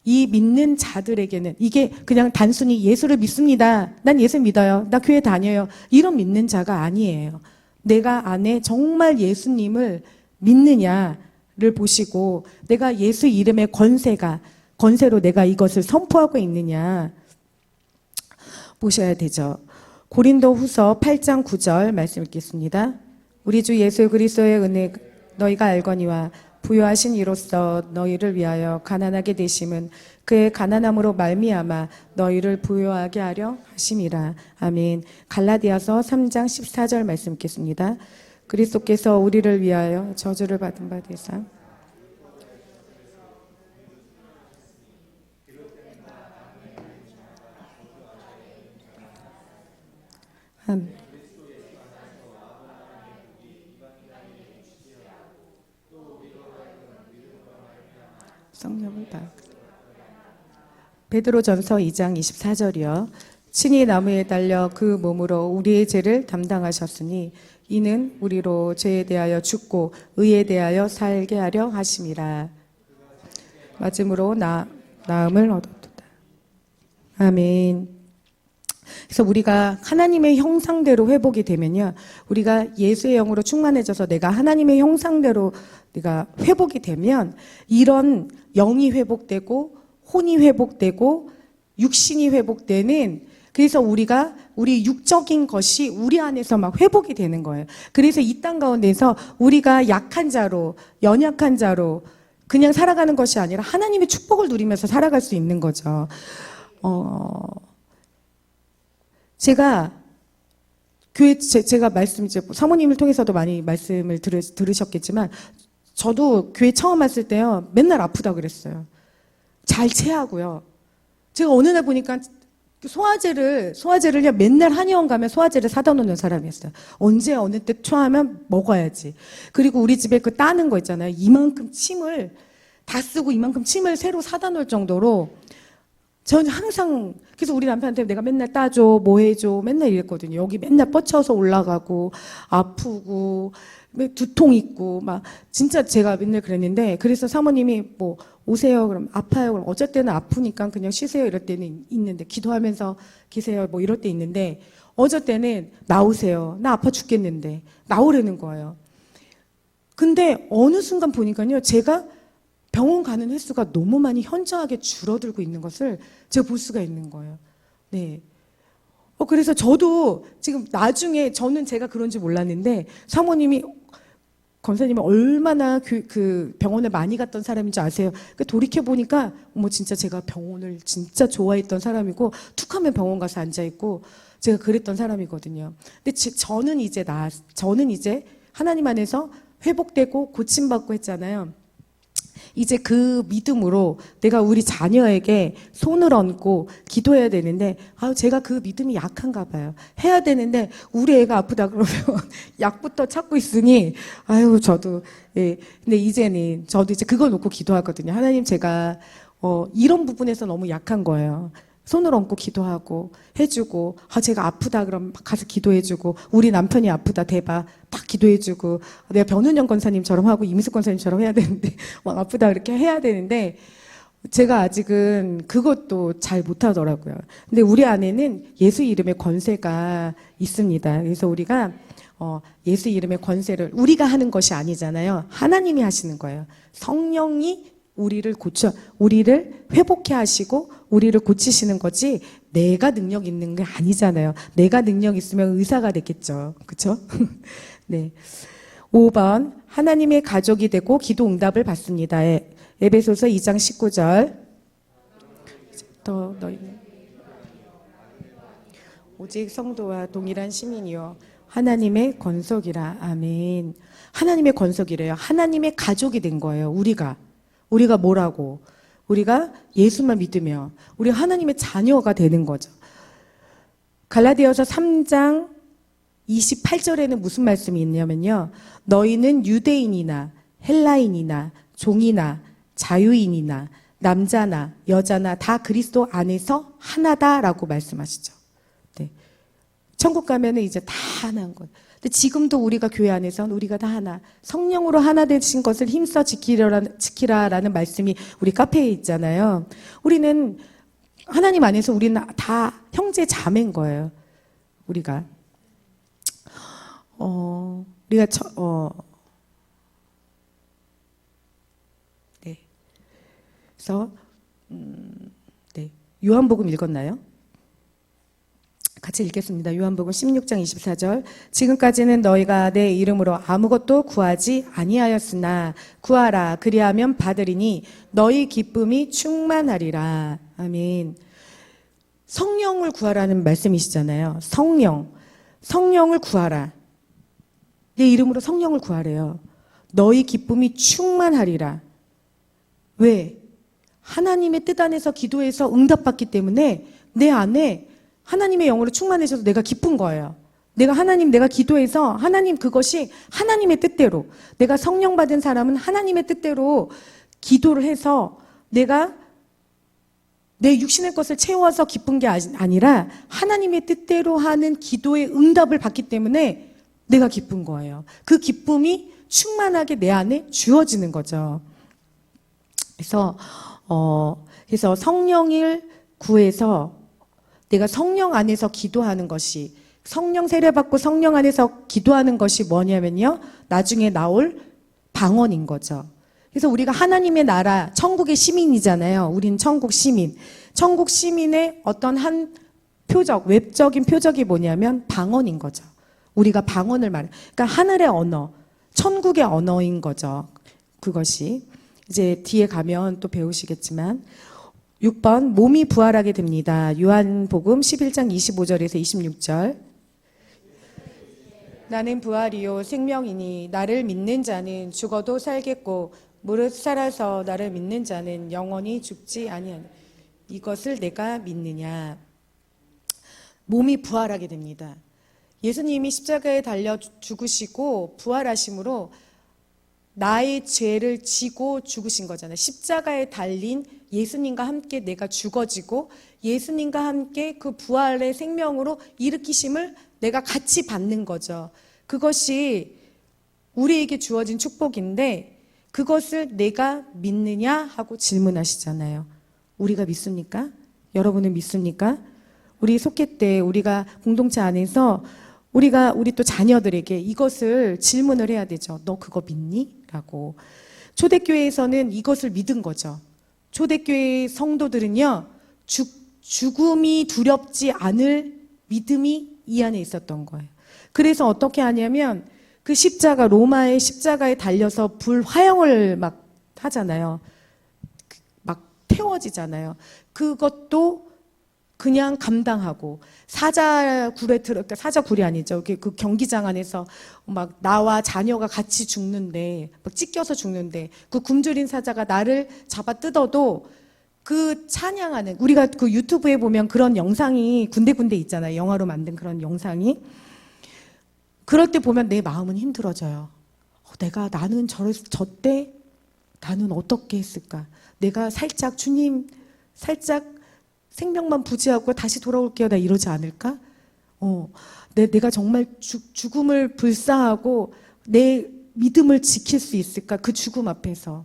이 믿는 자들에게는 이게 그냥 단순히 예수를 믿습니다. 난 예수 믿어요. 나 교회 다녀요. 이런 믿는 자가 아니에요. 내가 안에 정말 예수님을 믿느냐를 보시고 내가 예수 이름의 권세로 내가 이것을 선포하고 있느냐 보셔야 되죠. 고린도 후서 8장 9절 말씀 읽겠습니다. 우리 주 예수 그리스도의 은혜 너희가 알거니와 부요하신 이로써 너희를 위하여 가난하게 되심은 그의 가난함으로 말미암아 너희를 부요하게 하려 하심이라. 아멘. 갈라디아서 3장 14절 말씀 읽겠습니다. 그리스도께서 우리를 위하여 저주를 받은 바 되사 성령을 다. 베드로전서 2장 24절이요. 친히 나무에 달려 그 몸으로 우리의 죄를 담당하셨으니 이는 우리로 죄에 대하여 죽고 의에 대하여 살게 하려 하심이라. 맞음으로 나음을 얻었도다. 아멘. 그래서 우리가 하나님의 형상대로 회복이 되면요, 우리가 예수의 영으로 충만해져서 내가 하나님의 형상대로 내가 회복이 되면 이런 영이 회복되고 혼이 회복되고 육신이 회복되는, 그래서 우리 육적인 것이 우리 안에서 막 회복이 되는 거예요. 그래서 이 땅 가운데서 우리가 약한 자로, 연약한 자로 그냥 살아가는 것이 아니라 하나님의 축복을 누리면서 살아갈 수 있는 거죠. 제가 이제 사모님을 통해서도 많이 말씀을 들으셨겠지만, 저도 교회 처음 왔을 때요, 맨날 아프다 그랬어요. 잘 체하고요. 제가 어느 날 보니까 소화제를요, 맨날 한의원 가면 소화제를 사다 놓는 사람이었어요. 언제 어느 때 초하면 먹어야지. 그리고 우리 집에 그 따는 거 있잖아요. 이만큼 침을 다 쓰고 이만큼 침을 새로 사다 놓을 정도로 저는 항상, 그래서 우리 남편한테 내가 맨날 따줘, 뭐 해줘, 맨날 이랬거든요. 여기 맨날 뻗쳐서 올라가고, 아프고, 두통 있고, 막, 진짜 제가 맨날 그랬는데, 그래서 사모님이 뭐, 오세요. 그럼 아파요. 그럼 어쩔 때는 아프니까 그냥 쉬세요. 이럴 때는 있는데, 기도하면서 계세요. 뭐 이럴 때 있는데, 어쩔 때는 나오세요. 나 아파 죽겠는데, 나오라는 거예요. 근데 어느 순간 보니까요, 제가 병원 가는 횟수가 너무 많이 현저하게 줄어들고 있는 것을 제가 볼 수가 있는 거예요. 네. 그래서 저도 지금 나중에 저는 제가 그런지 몰랐는데 사모님이 권사님이 얼마나 그 병원에 많이 갔던 사람인지 아세요? 돌이켜 보니까 진짜 제가 병원을 진짜 좋아했던 사람이고 툭하면 병원 가서 앉아 있고 제가 그랬던 사람이거든요. 근데 저는 이제 하나님 안에서 회복되고 고침받고 했잖아요. 이제 그 믿음으로 내가 우리 자녀에게 손을 얹고 기도해야 되는데 제가 그 믿음이 약한가 봐요. 해야 되는데 우리 애가 아프다 그러면 약부터 찾고 있으니 저도 예. 근데 이제는 저도 이제 그걸 놓고 기도하거든요. 하나님 제가 이런 부분에서 너무 약한 거예요. 손을 얹고 기도하고 해주고 제가 아프다 그러면 가서 기도해주고 우리 남편이 아프다 대봐 딱 기도해주고 내가 변은영 권사님처럼 하고 이미숙 권사님처럼 해야 되는데 막 아프다 그렇게 해야 되는데 제가 아직은 그것도 잘 못하더라고요. 근데 우리 안에는 예수 이름의 권세가 있습니다. 그래서 우리가 예수 이름의 권세를 우리가 하는 것이 아니잖아요. 하나님이 하시는 거예요. 성령이 우리를 회복해 하시고 우리를 고치시는 거지 내가 능력 있는 게 아니잖아요. 내가 능력 있으면 의사가 됐겠죠. 그렇죠? 네. 5번 하나님의 가족이 되고 기도 응답을 받습니다. 에베소서 2장 19절 오직 성도와 동일한 시민이요 하나님의 권속이라. 아멘. 하나님의 권속이래요. 하나님의 가족이 된 거예요. 우리가 뭐라고? 우리가 예수만 믿으며 우리 하나님의 자녀가 되는 거죠. 갈라디아서 3장 28절에는 무슨 말씀이 있냐면요. 너희는 유대인이나 헬라인이나 종이나 자유인이나 남자나 여자나 다 그리스도 안에서 하나다라고 말씀하시죠. 네. 천국 가면은 이제 다 하나인 거예요. 근데 지금도 우리가 교회 안에서는 우리가 다 하나, 성령으로 하나 되신 것을 힘써 지키라라는 말씀이 우리 카페에 있잖아요. 우리는 하나님 안에서 우리는 다 형제 자매인 거예요. 우리가 네. 그래서 네. 요한복음 읽었나요? 같이 읽겠습니다. 요한복음 16장 24절. 지금까지는 너희가 내 이름으로 아무것도 구하지 아니하였으나 구하라 그리하면 받으리니 너희 기쁨이 충만하리라. 아멘. 성령을 구하라는 말씀이시잖아요. 성령을 구하라. 내 이름으로 성령을 구하래요. 너희 기쁨이 충만하리라. 왜? 하나님의 뜻 안에서 기도해서 응답받기 때문에 내 안에 하나님의 영으로 충만해져서 내가 기쁜 거예요. 내가 기도해서 하나님 그것이 하나님의 뜻대로 내가 성령 받은 사람은 하나님의 뜻대로 기도를 해서 내가 내 육신의 것을 채워서 기쁜 게 아니라 하나님의 뜻대로 하는 기도의 응답을 받기 때문에 내가 기쁜 거예요. 그 기쁨이 충만하게 내 안에 주어지는 거죠. 그래서 성령을 구해서 내가 성령 안에서 기도하는 것이 성령 세례받고 성령 안에서 기도하는 것이 뭐냐면요. 나중에 나올 방언인 거죠. 그래서 우리가 하나님의 나라, 천국의 시민이잖아요. 우린 천국 시민. 천국 시민의 어떤 한 외적인 표적이 뭐냐면 방언인 거죠. 우리가 방언을 그러니까 하늘의 언어, 천국의 언어인 거죠. 그것이. 이제 뒤에 가면 또 배우시겠지만 6번 몸이 부활하게 됩니다. 요한복음 11장 25절에서 26절. 나는 부활이요 생명이니 나를 믿는 자는 죽어도 살겠고 무릇 살아서 나를 믿는 자는 영원히 죽지 아니하니 이것을 내가 믿느냐. 몸이 부활하게 됩니다. 예수님이 십자가에 달려 죽으시고 부활하심으로 나의 죄를 지고 죽으신 거잖아요. 십자가에 달린 예수님과 함께 내가 죽어지고 예수님과 함께 그 부활의 생명으로 일으키심을 내가 같이 받는 거죠. 그것이 우리에게 주어진 축복인데 그것을 내가 믿느냐 하고 질문하시잖아요. 우리가 믿습니까? 여러분은 믿습니까? 우리 속회 때 우리가 공동체 안에서 우리 또 자녀들에게 이것을 질문을 해야 되죠. 너 그거 믿니? 라고. 초대교회에서는 이것을 믿은 거죠. 초대교회 성도들은요, 죽음이 두렵지 않을 믿음이 이 안에 있었던 거예요. 그래서 어떻게 하냐면 그 십자가, 로마의 십자가에 달려서 불 화형을 막 하잖아요. 막 태워지잖아요. 그것도 그냥 감당하고 사자굴에 그러니까 사자굴이 아니죠. 그 경기장 안에서 막 나와 자녀가 같이 죽는데 막 찢겨서 죽는데 그 굶주린 사자가 나를 잡아 뜯어도 그 찬양하는 우리가 그 유튜브에 보면 그런 영상이 군데군데 있잖아요. 영화로 만든 그런 영상이 그럴 때 보면 내 마음은 힘들어져요. 나는 저때 나는 어떻게 했을까? 내가 살짝 주님 살짝 생명만 부지하고 다시 돌아올게요. 나 이러지 않을까? 내가 정말 죽음을 불사하고 내 믿음을 지킬 수 있을까? 그 죽음 앞에서.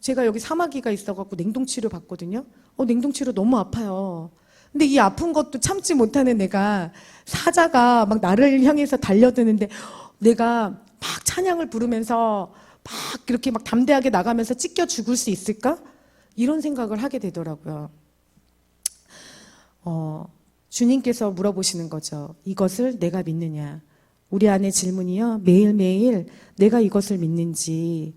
제가 여기 사마귀가 있어갖고 냉동치료 받거든요. 냉동치료 너무 아파요. 근데 이 아픈 것도 참지 못하는 내가 사자가 막 나를 향해서 달려드는데 내가 막 찬양을 부르면서 막 이렇게 막 담대하게 나가면서 찢겨 죽을 수 있을까? 이런 생각을 하게 되더라고요. 주님께서 물어보시는 거죠. 이것을 내가 믿느냐? 우리 안에 질문이요. 매일매일 내가 이것을 믿는지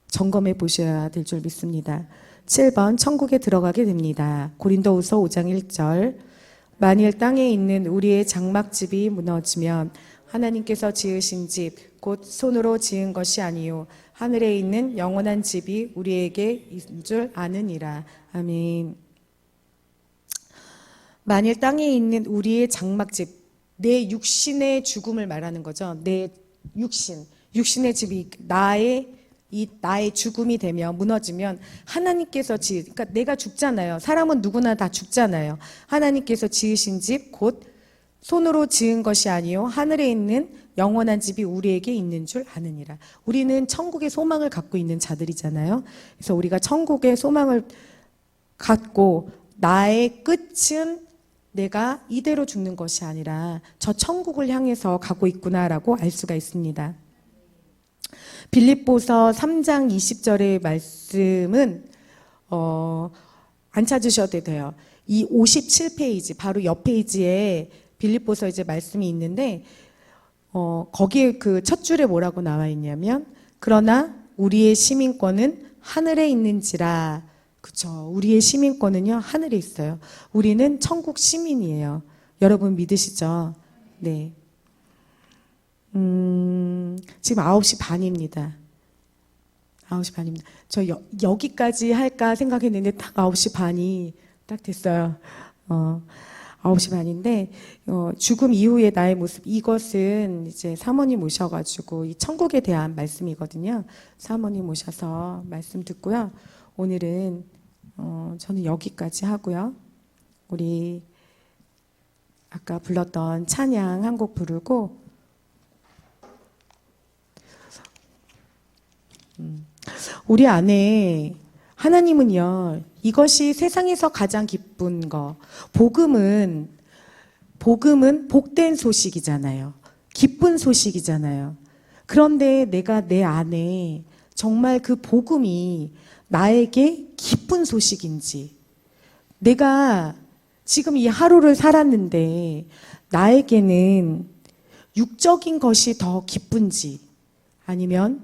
점검해 보셔야 될 줄 믿습니다. 7번 천국에 들어가게 됩니다. 고린도후서 5장 1절 만일 땅에 있는 우리의 장막집이 무너지면 하나님께서 지으신 집 곧 손으로 지은 것이 아니요 하늘에 있는 영원한 집이 우리에게 있는 줄 아느니라. 아멘. 만일 땅에 있는 우리의 장막집, 내 육신의 죽음을 말하는 거죠. 내 육신의 집이 나의 죽음이 되면 무너지면 하나님께서 그러니까 내가 죽잖아요. 사람은 누구나 다 죽잖아요. 하나님께서 지으신 집, 곧 손으로 지은 것이 아니요 하늘에 있는 영원한 집이 우리에게 있는 줄 아느니라. 우리는 천국의 소망을 갖고 있는 자들이잖아요. 그래서 우리가 천국의 소망을 갖고 나의 끝은 내가 이대로 죽는 것이 아니라 저 천국을 향해서 가고 있구나라고 알 수가 있습니다. 빌립보서 3장 20절의 말씀은 안 찾으셔도 돼요. 이 57페이지 바로 옆 페이지에 빌립보서 이제 말씀이 있는데 거기에 그 첫 줄에 뭐라고 나와 있냐면 그러나 우리의 시민권은 하늘에 있는지라. 그렇죠. 우리의 시민권은요 하늘에 있어요. 우리는 천국 시민이에요. 여러분 믿으시죠? 네. 지금 9시 반입니다. 9시 반입니다. 저 여기까지 할까 생각했는데 딱 9시 반이 딱 됐어요. 9시 반인데 죽음 이후의 나의 모습, 이것은 이제 사모님 오셔가지고 이 천국에 대한 말씀이거든요. 사모님 오셔서 말씀 듣고요. 오늘은 저는 여기까지 하고요. 우리 아까 불렀던 찬양 한 곡 부르고 우리 안에 하나님은요, 이것이 세상에서 가장 기쁜 거. 복음은 복된 소식이잖아요. 기쁜 소식이잖아요. 그런데 내가 내 안에 정말 그 복음이 나에게 기쁜 소식인지, 내가 지금 이 하루를 살았는데 나에게는 육적인 것이 더 기쁜지, 아니면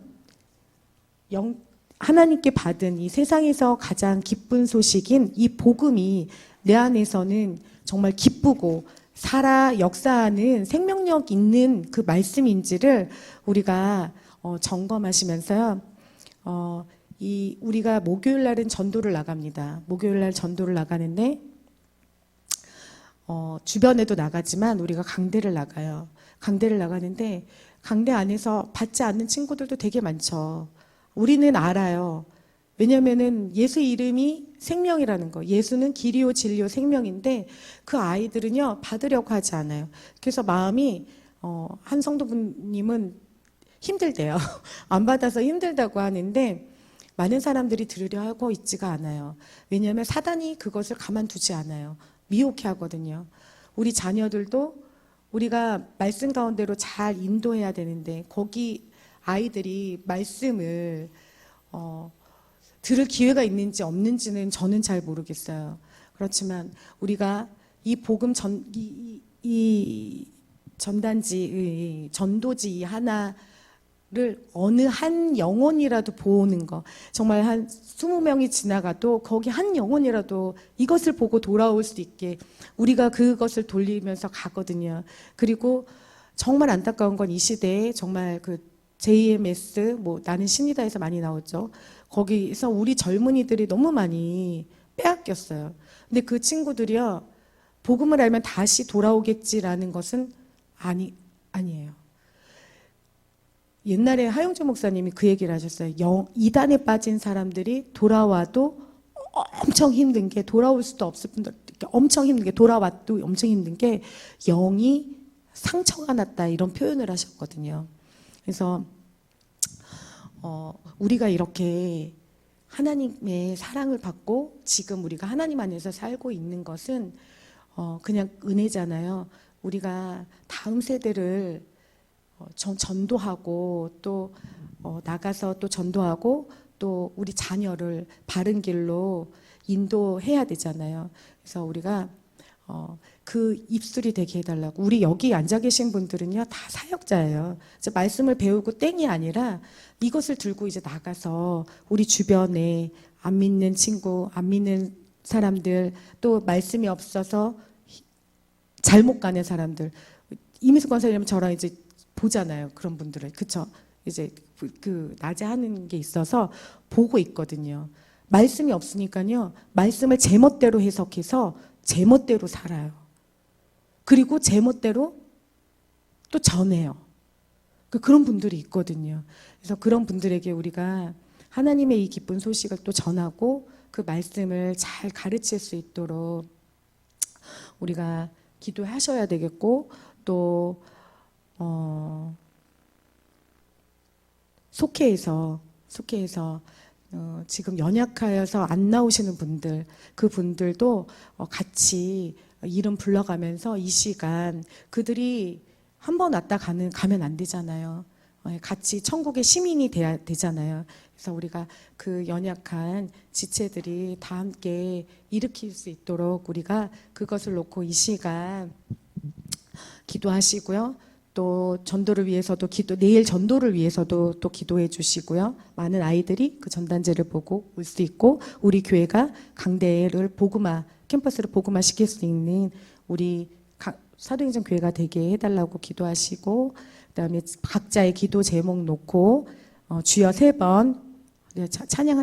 하나님께 받은 이 세상에서 가장 기쁜 소식인 이 복음이 내 안에서는 정말 기쁘고 살아 역사하는 생명력 있는 그 말씀인지를 우리가 점검하시면서요. 우리가 목요일 날은 전도를 나갑니다. 목요일 날 전도를 나가는데 주변에도 나가지만 우리가 강대를 나가요. 강대를 나가는데 강대 안에서 받지 않는 친구들도 되게 많죠. 우리는 알아요. 왜냐면은 예수 이름이 생명이라는 거. 예수는 길이요 진리요 생명인데 그 아이들은요 받으려고 하지 않아요. 그래서 마음이 한 성도분님은 힘들대요. 안 받아서 힘들다고 하는데 많은 사람들이 들으려 하고 있지가 않아요. 왜냐하면 사단이 그것을 가만두지 않아요. 미혹해 하거든요. 우리 자녀들도 우리가 말씀 가운데로 잘 인도해야 되는데 거기 아이들이 말씀을 들을 기회가 있는지 없는지는 저는 잘 모르겠어요. 그렇지만 우리가 이 복음 이 전단지, 전도지 이 하나를 어느 한 영혼이라도 보는 거, 정말 한 20명이 지나가도 거기 한 영혼이라도 이것을 보고 돌아올 수 있게 우리가 그것을 돌리면서 가거든요. 그리고 정말 안타까운 건 이 시대에 정말 그 JMS, 뭐 나는 신이다에서 많이 나오죠. 거기서 우리 젊은이들이 너무 많이 빼앗겼어요. 근데 그 친구들이요, 복음을 알면 다시 돌아오겠지라는 것은 아니에요. 옛날에 하용주 목사님이 그 얘기를 하셨어요. 이단에 빠진 사람들이 돌아와도 엄청 힘든 게, 돌아올 수도 없을 분들 엄청 힘든 게, 돌아와도 엄청 힘든 게 영이 상처가 났다, 이런 표현을 하셨거든요. 그래서 우리가 이렇게 하나님의 사랑을 받고 지금 우리가 하나님 안에서 살고 있는 것은 그냥 은혜잖아요. 우리가 다음 세대를 전도하고 또 나가서 또 전도하고 또 우리 자녀를 바른 길로 인도해야 되잖아요. 그래서 우리가 그 입술이 되게 해달라고. 우리 여기 앉아 계신 분들은요, 다 사역자예요. 말씀을 배우고 땡이 아니라 이것을 들고 이제 나가서 우리 주변에 안 믿는 친구, 안 믿는 사람들, 또 말씀이 없어서 잘못 가는 사람들, 이미숙 권사님 저랑 이제 보잖아요. 그런 분들을. 그쵸? 이제 그 낮에 하는 게 있어서 보고 있거든요. 말씀이 없으니까요, 말씀을 제멋대로 해석해서 제멋대로 살아요. 그리고 제멋대로 또 전해요. 그런 분들이 있거든요. 그래서 그런 분들에게 우리가 하나님의 이 기쁜 소식을 또 전하고 그 말씀을 잘 가르칠 수 있도록 우리가 기도하셔야 되겠고, 또 속회에서 지금 연약하여서 안 나오시는 분들, 그 분들도 같이 이름 불러가면서 이 시간, 그들이 한 번 왔다 가면 안 되잖아요. 같이 천국의 시민이 돼야 되잖아요. 그래서 우리가 그 연약한 지체들이 다 함께 일으킬 수 있도록 우리가 그것을 놓고 이 시간 기도하시고요. 또 전도를 위해서도 내일 전도를 위해서도 또 기도해 주시고요. 많은 아이들이 그 전단지를 보고 올 수 있고, 우리 교회가 강대를 캠퍼스를 복음화 시킬 수 있는 우리 사도행전 교회가 되게 해달라고 기도하시고, 그다음에 각자의 기도 제목 놓고 주여 3번 찬양한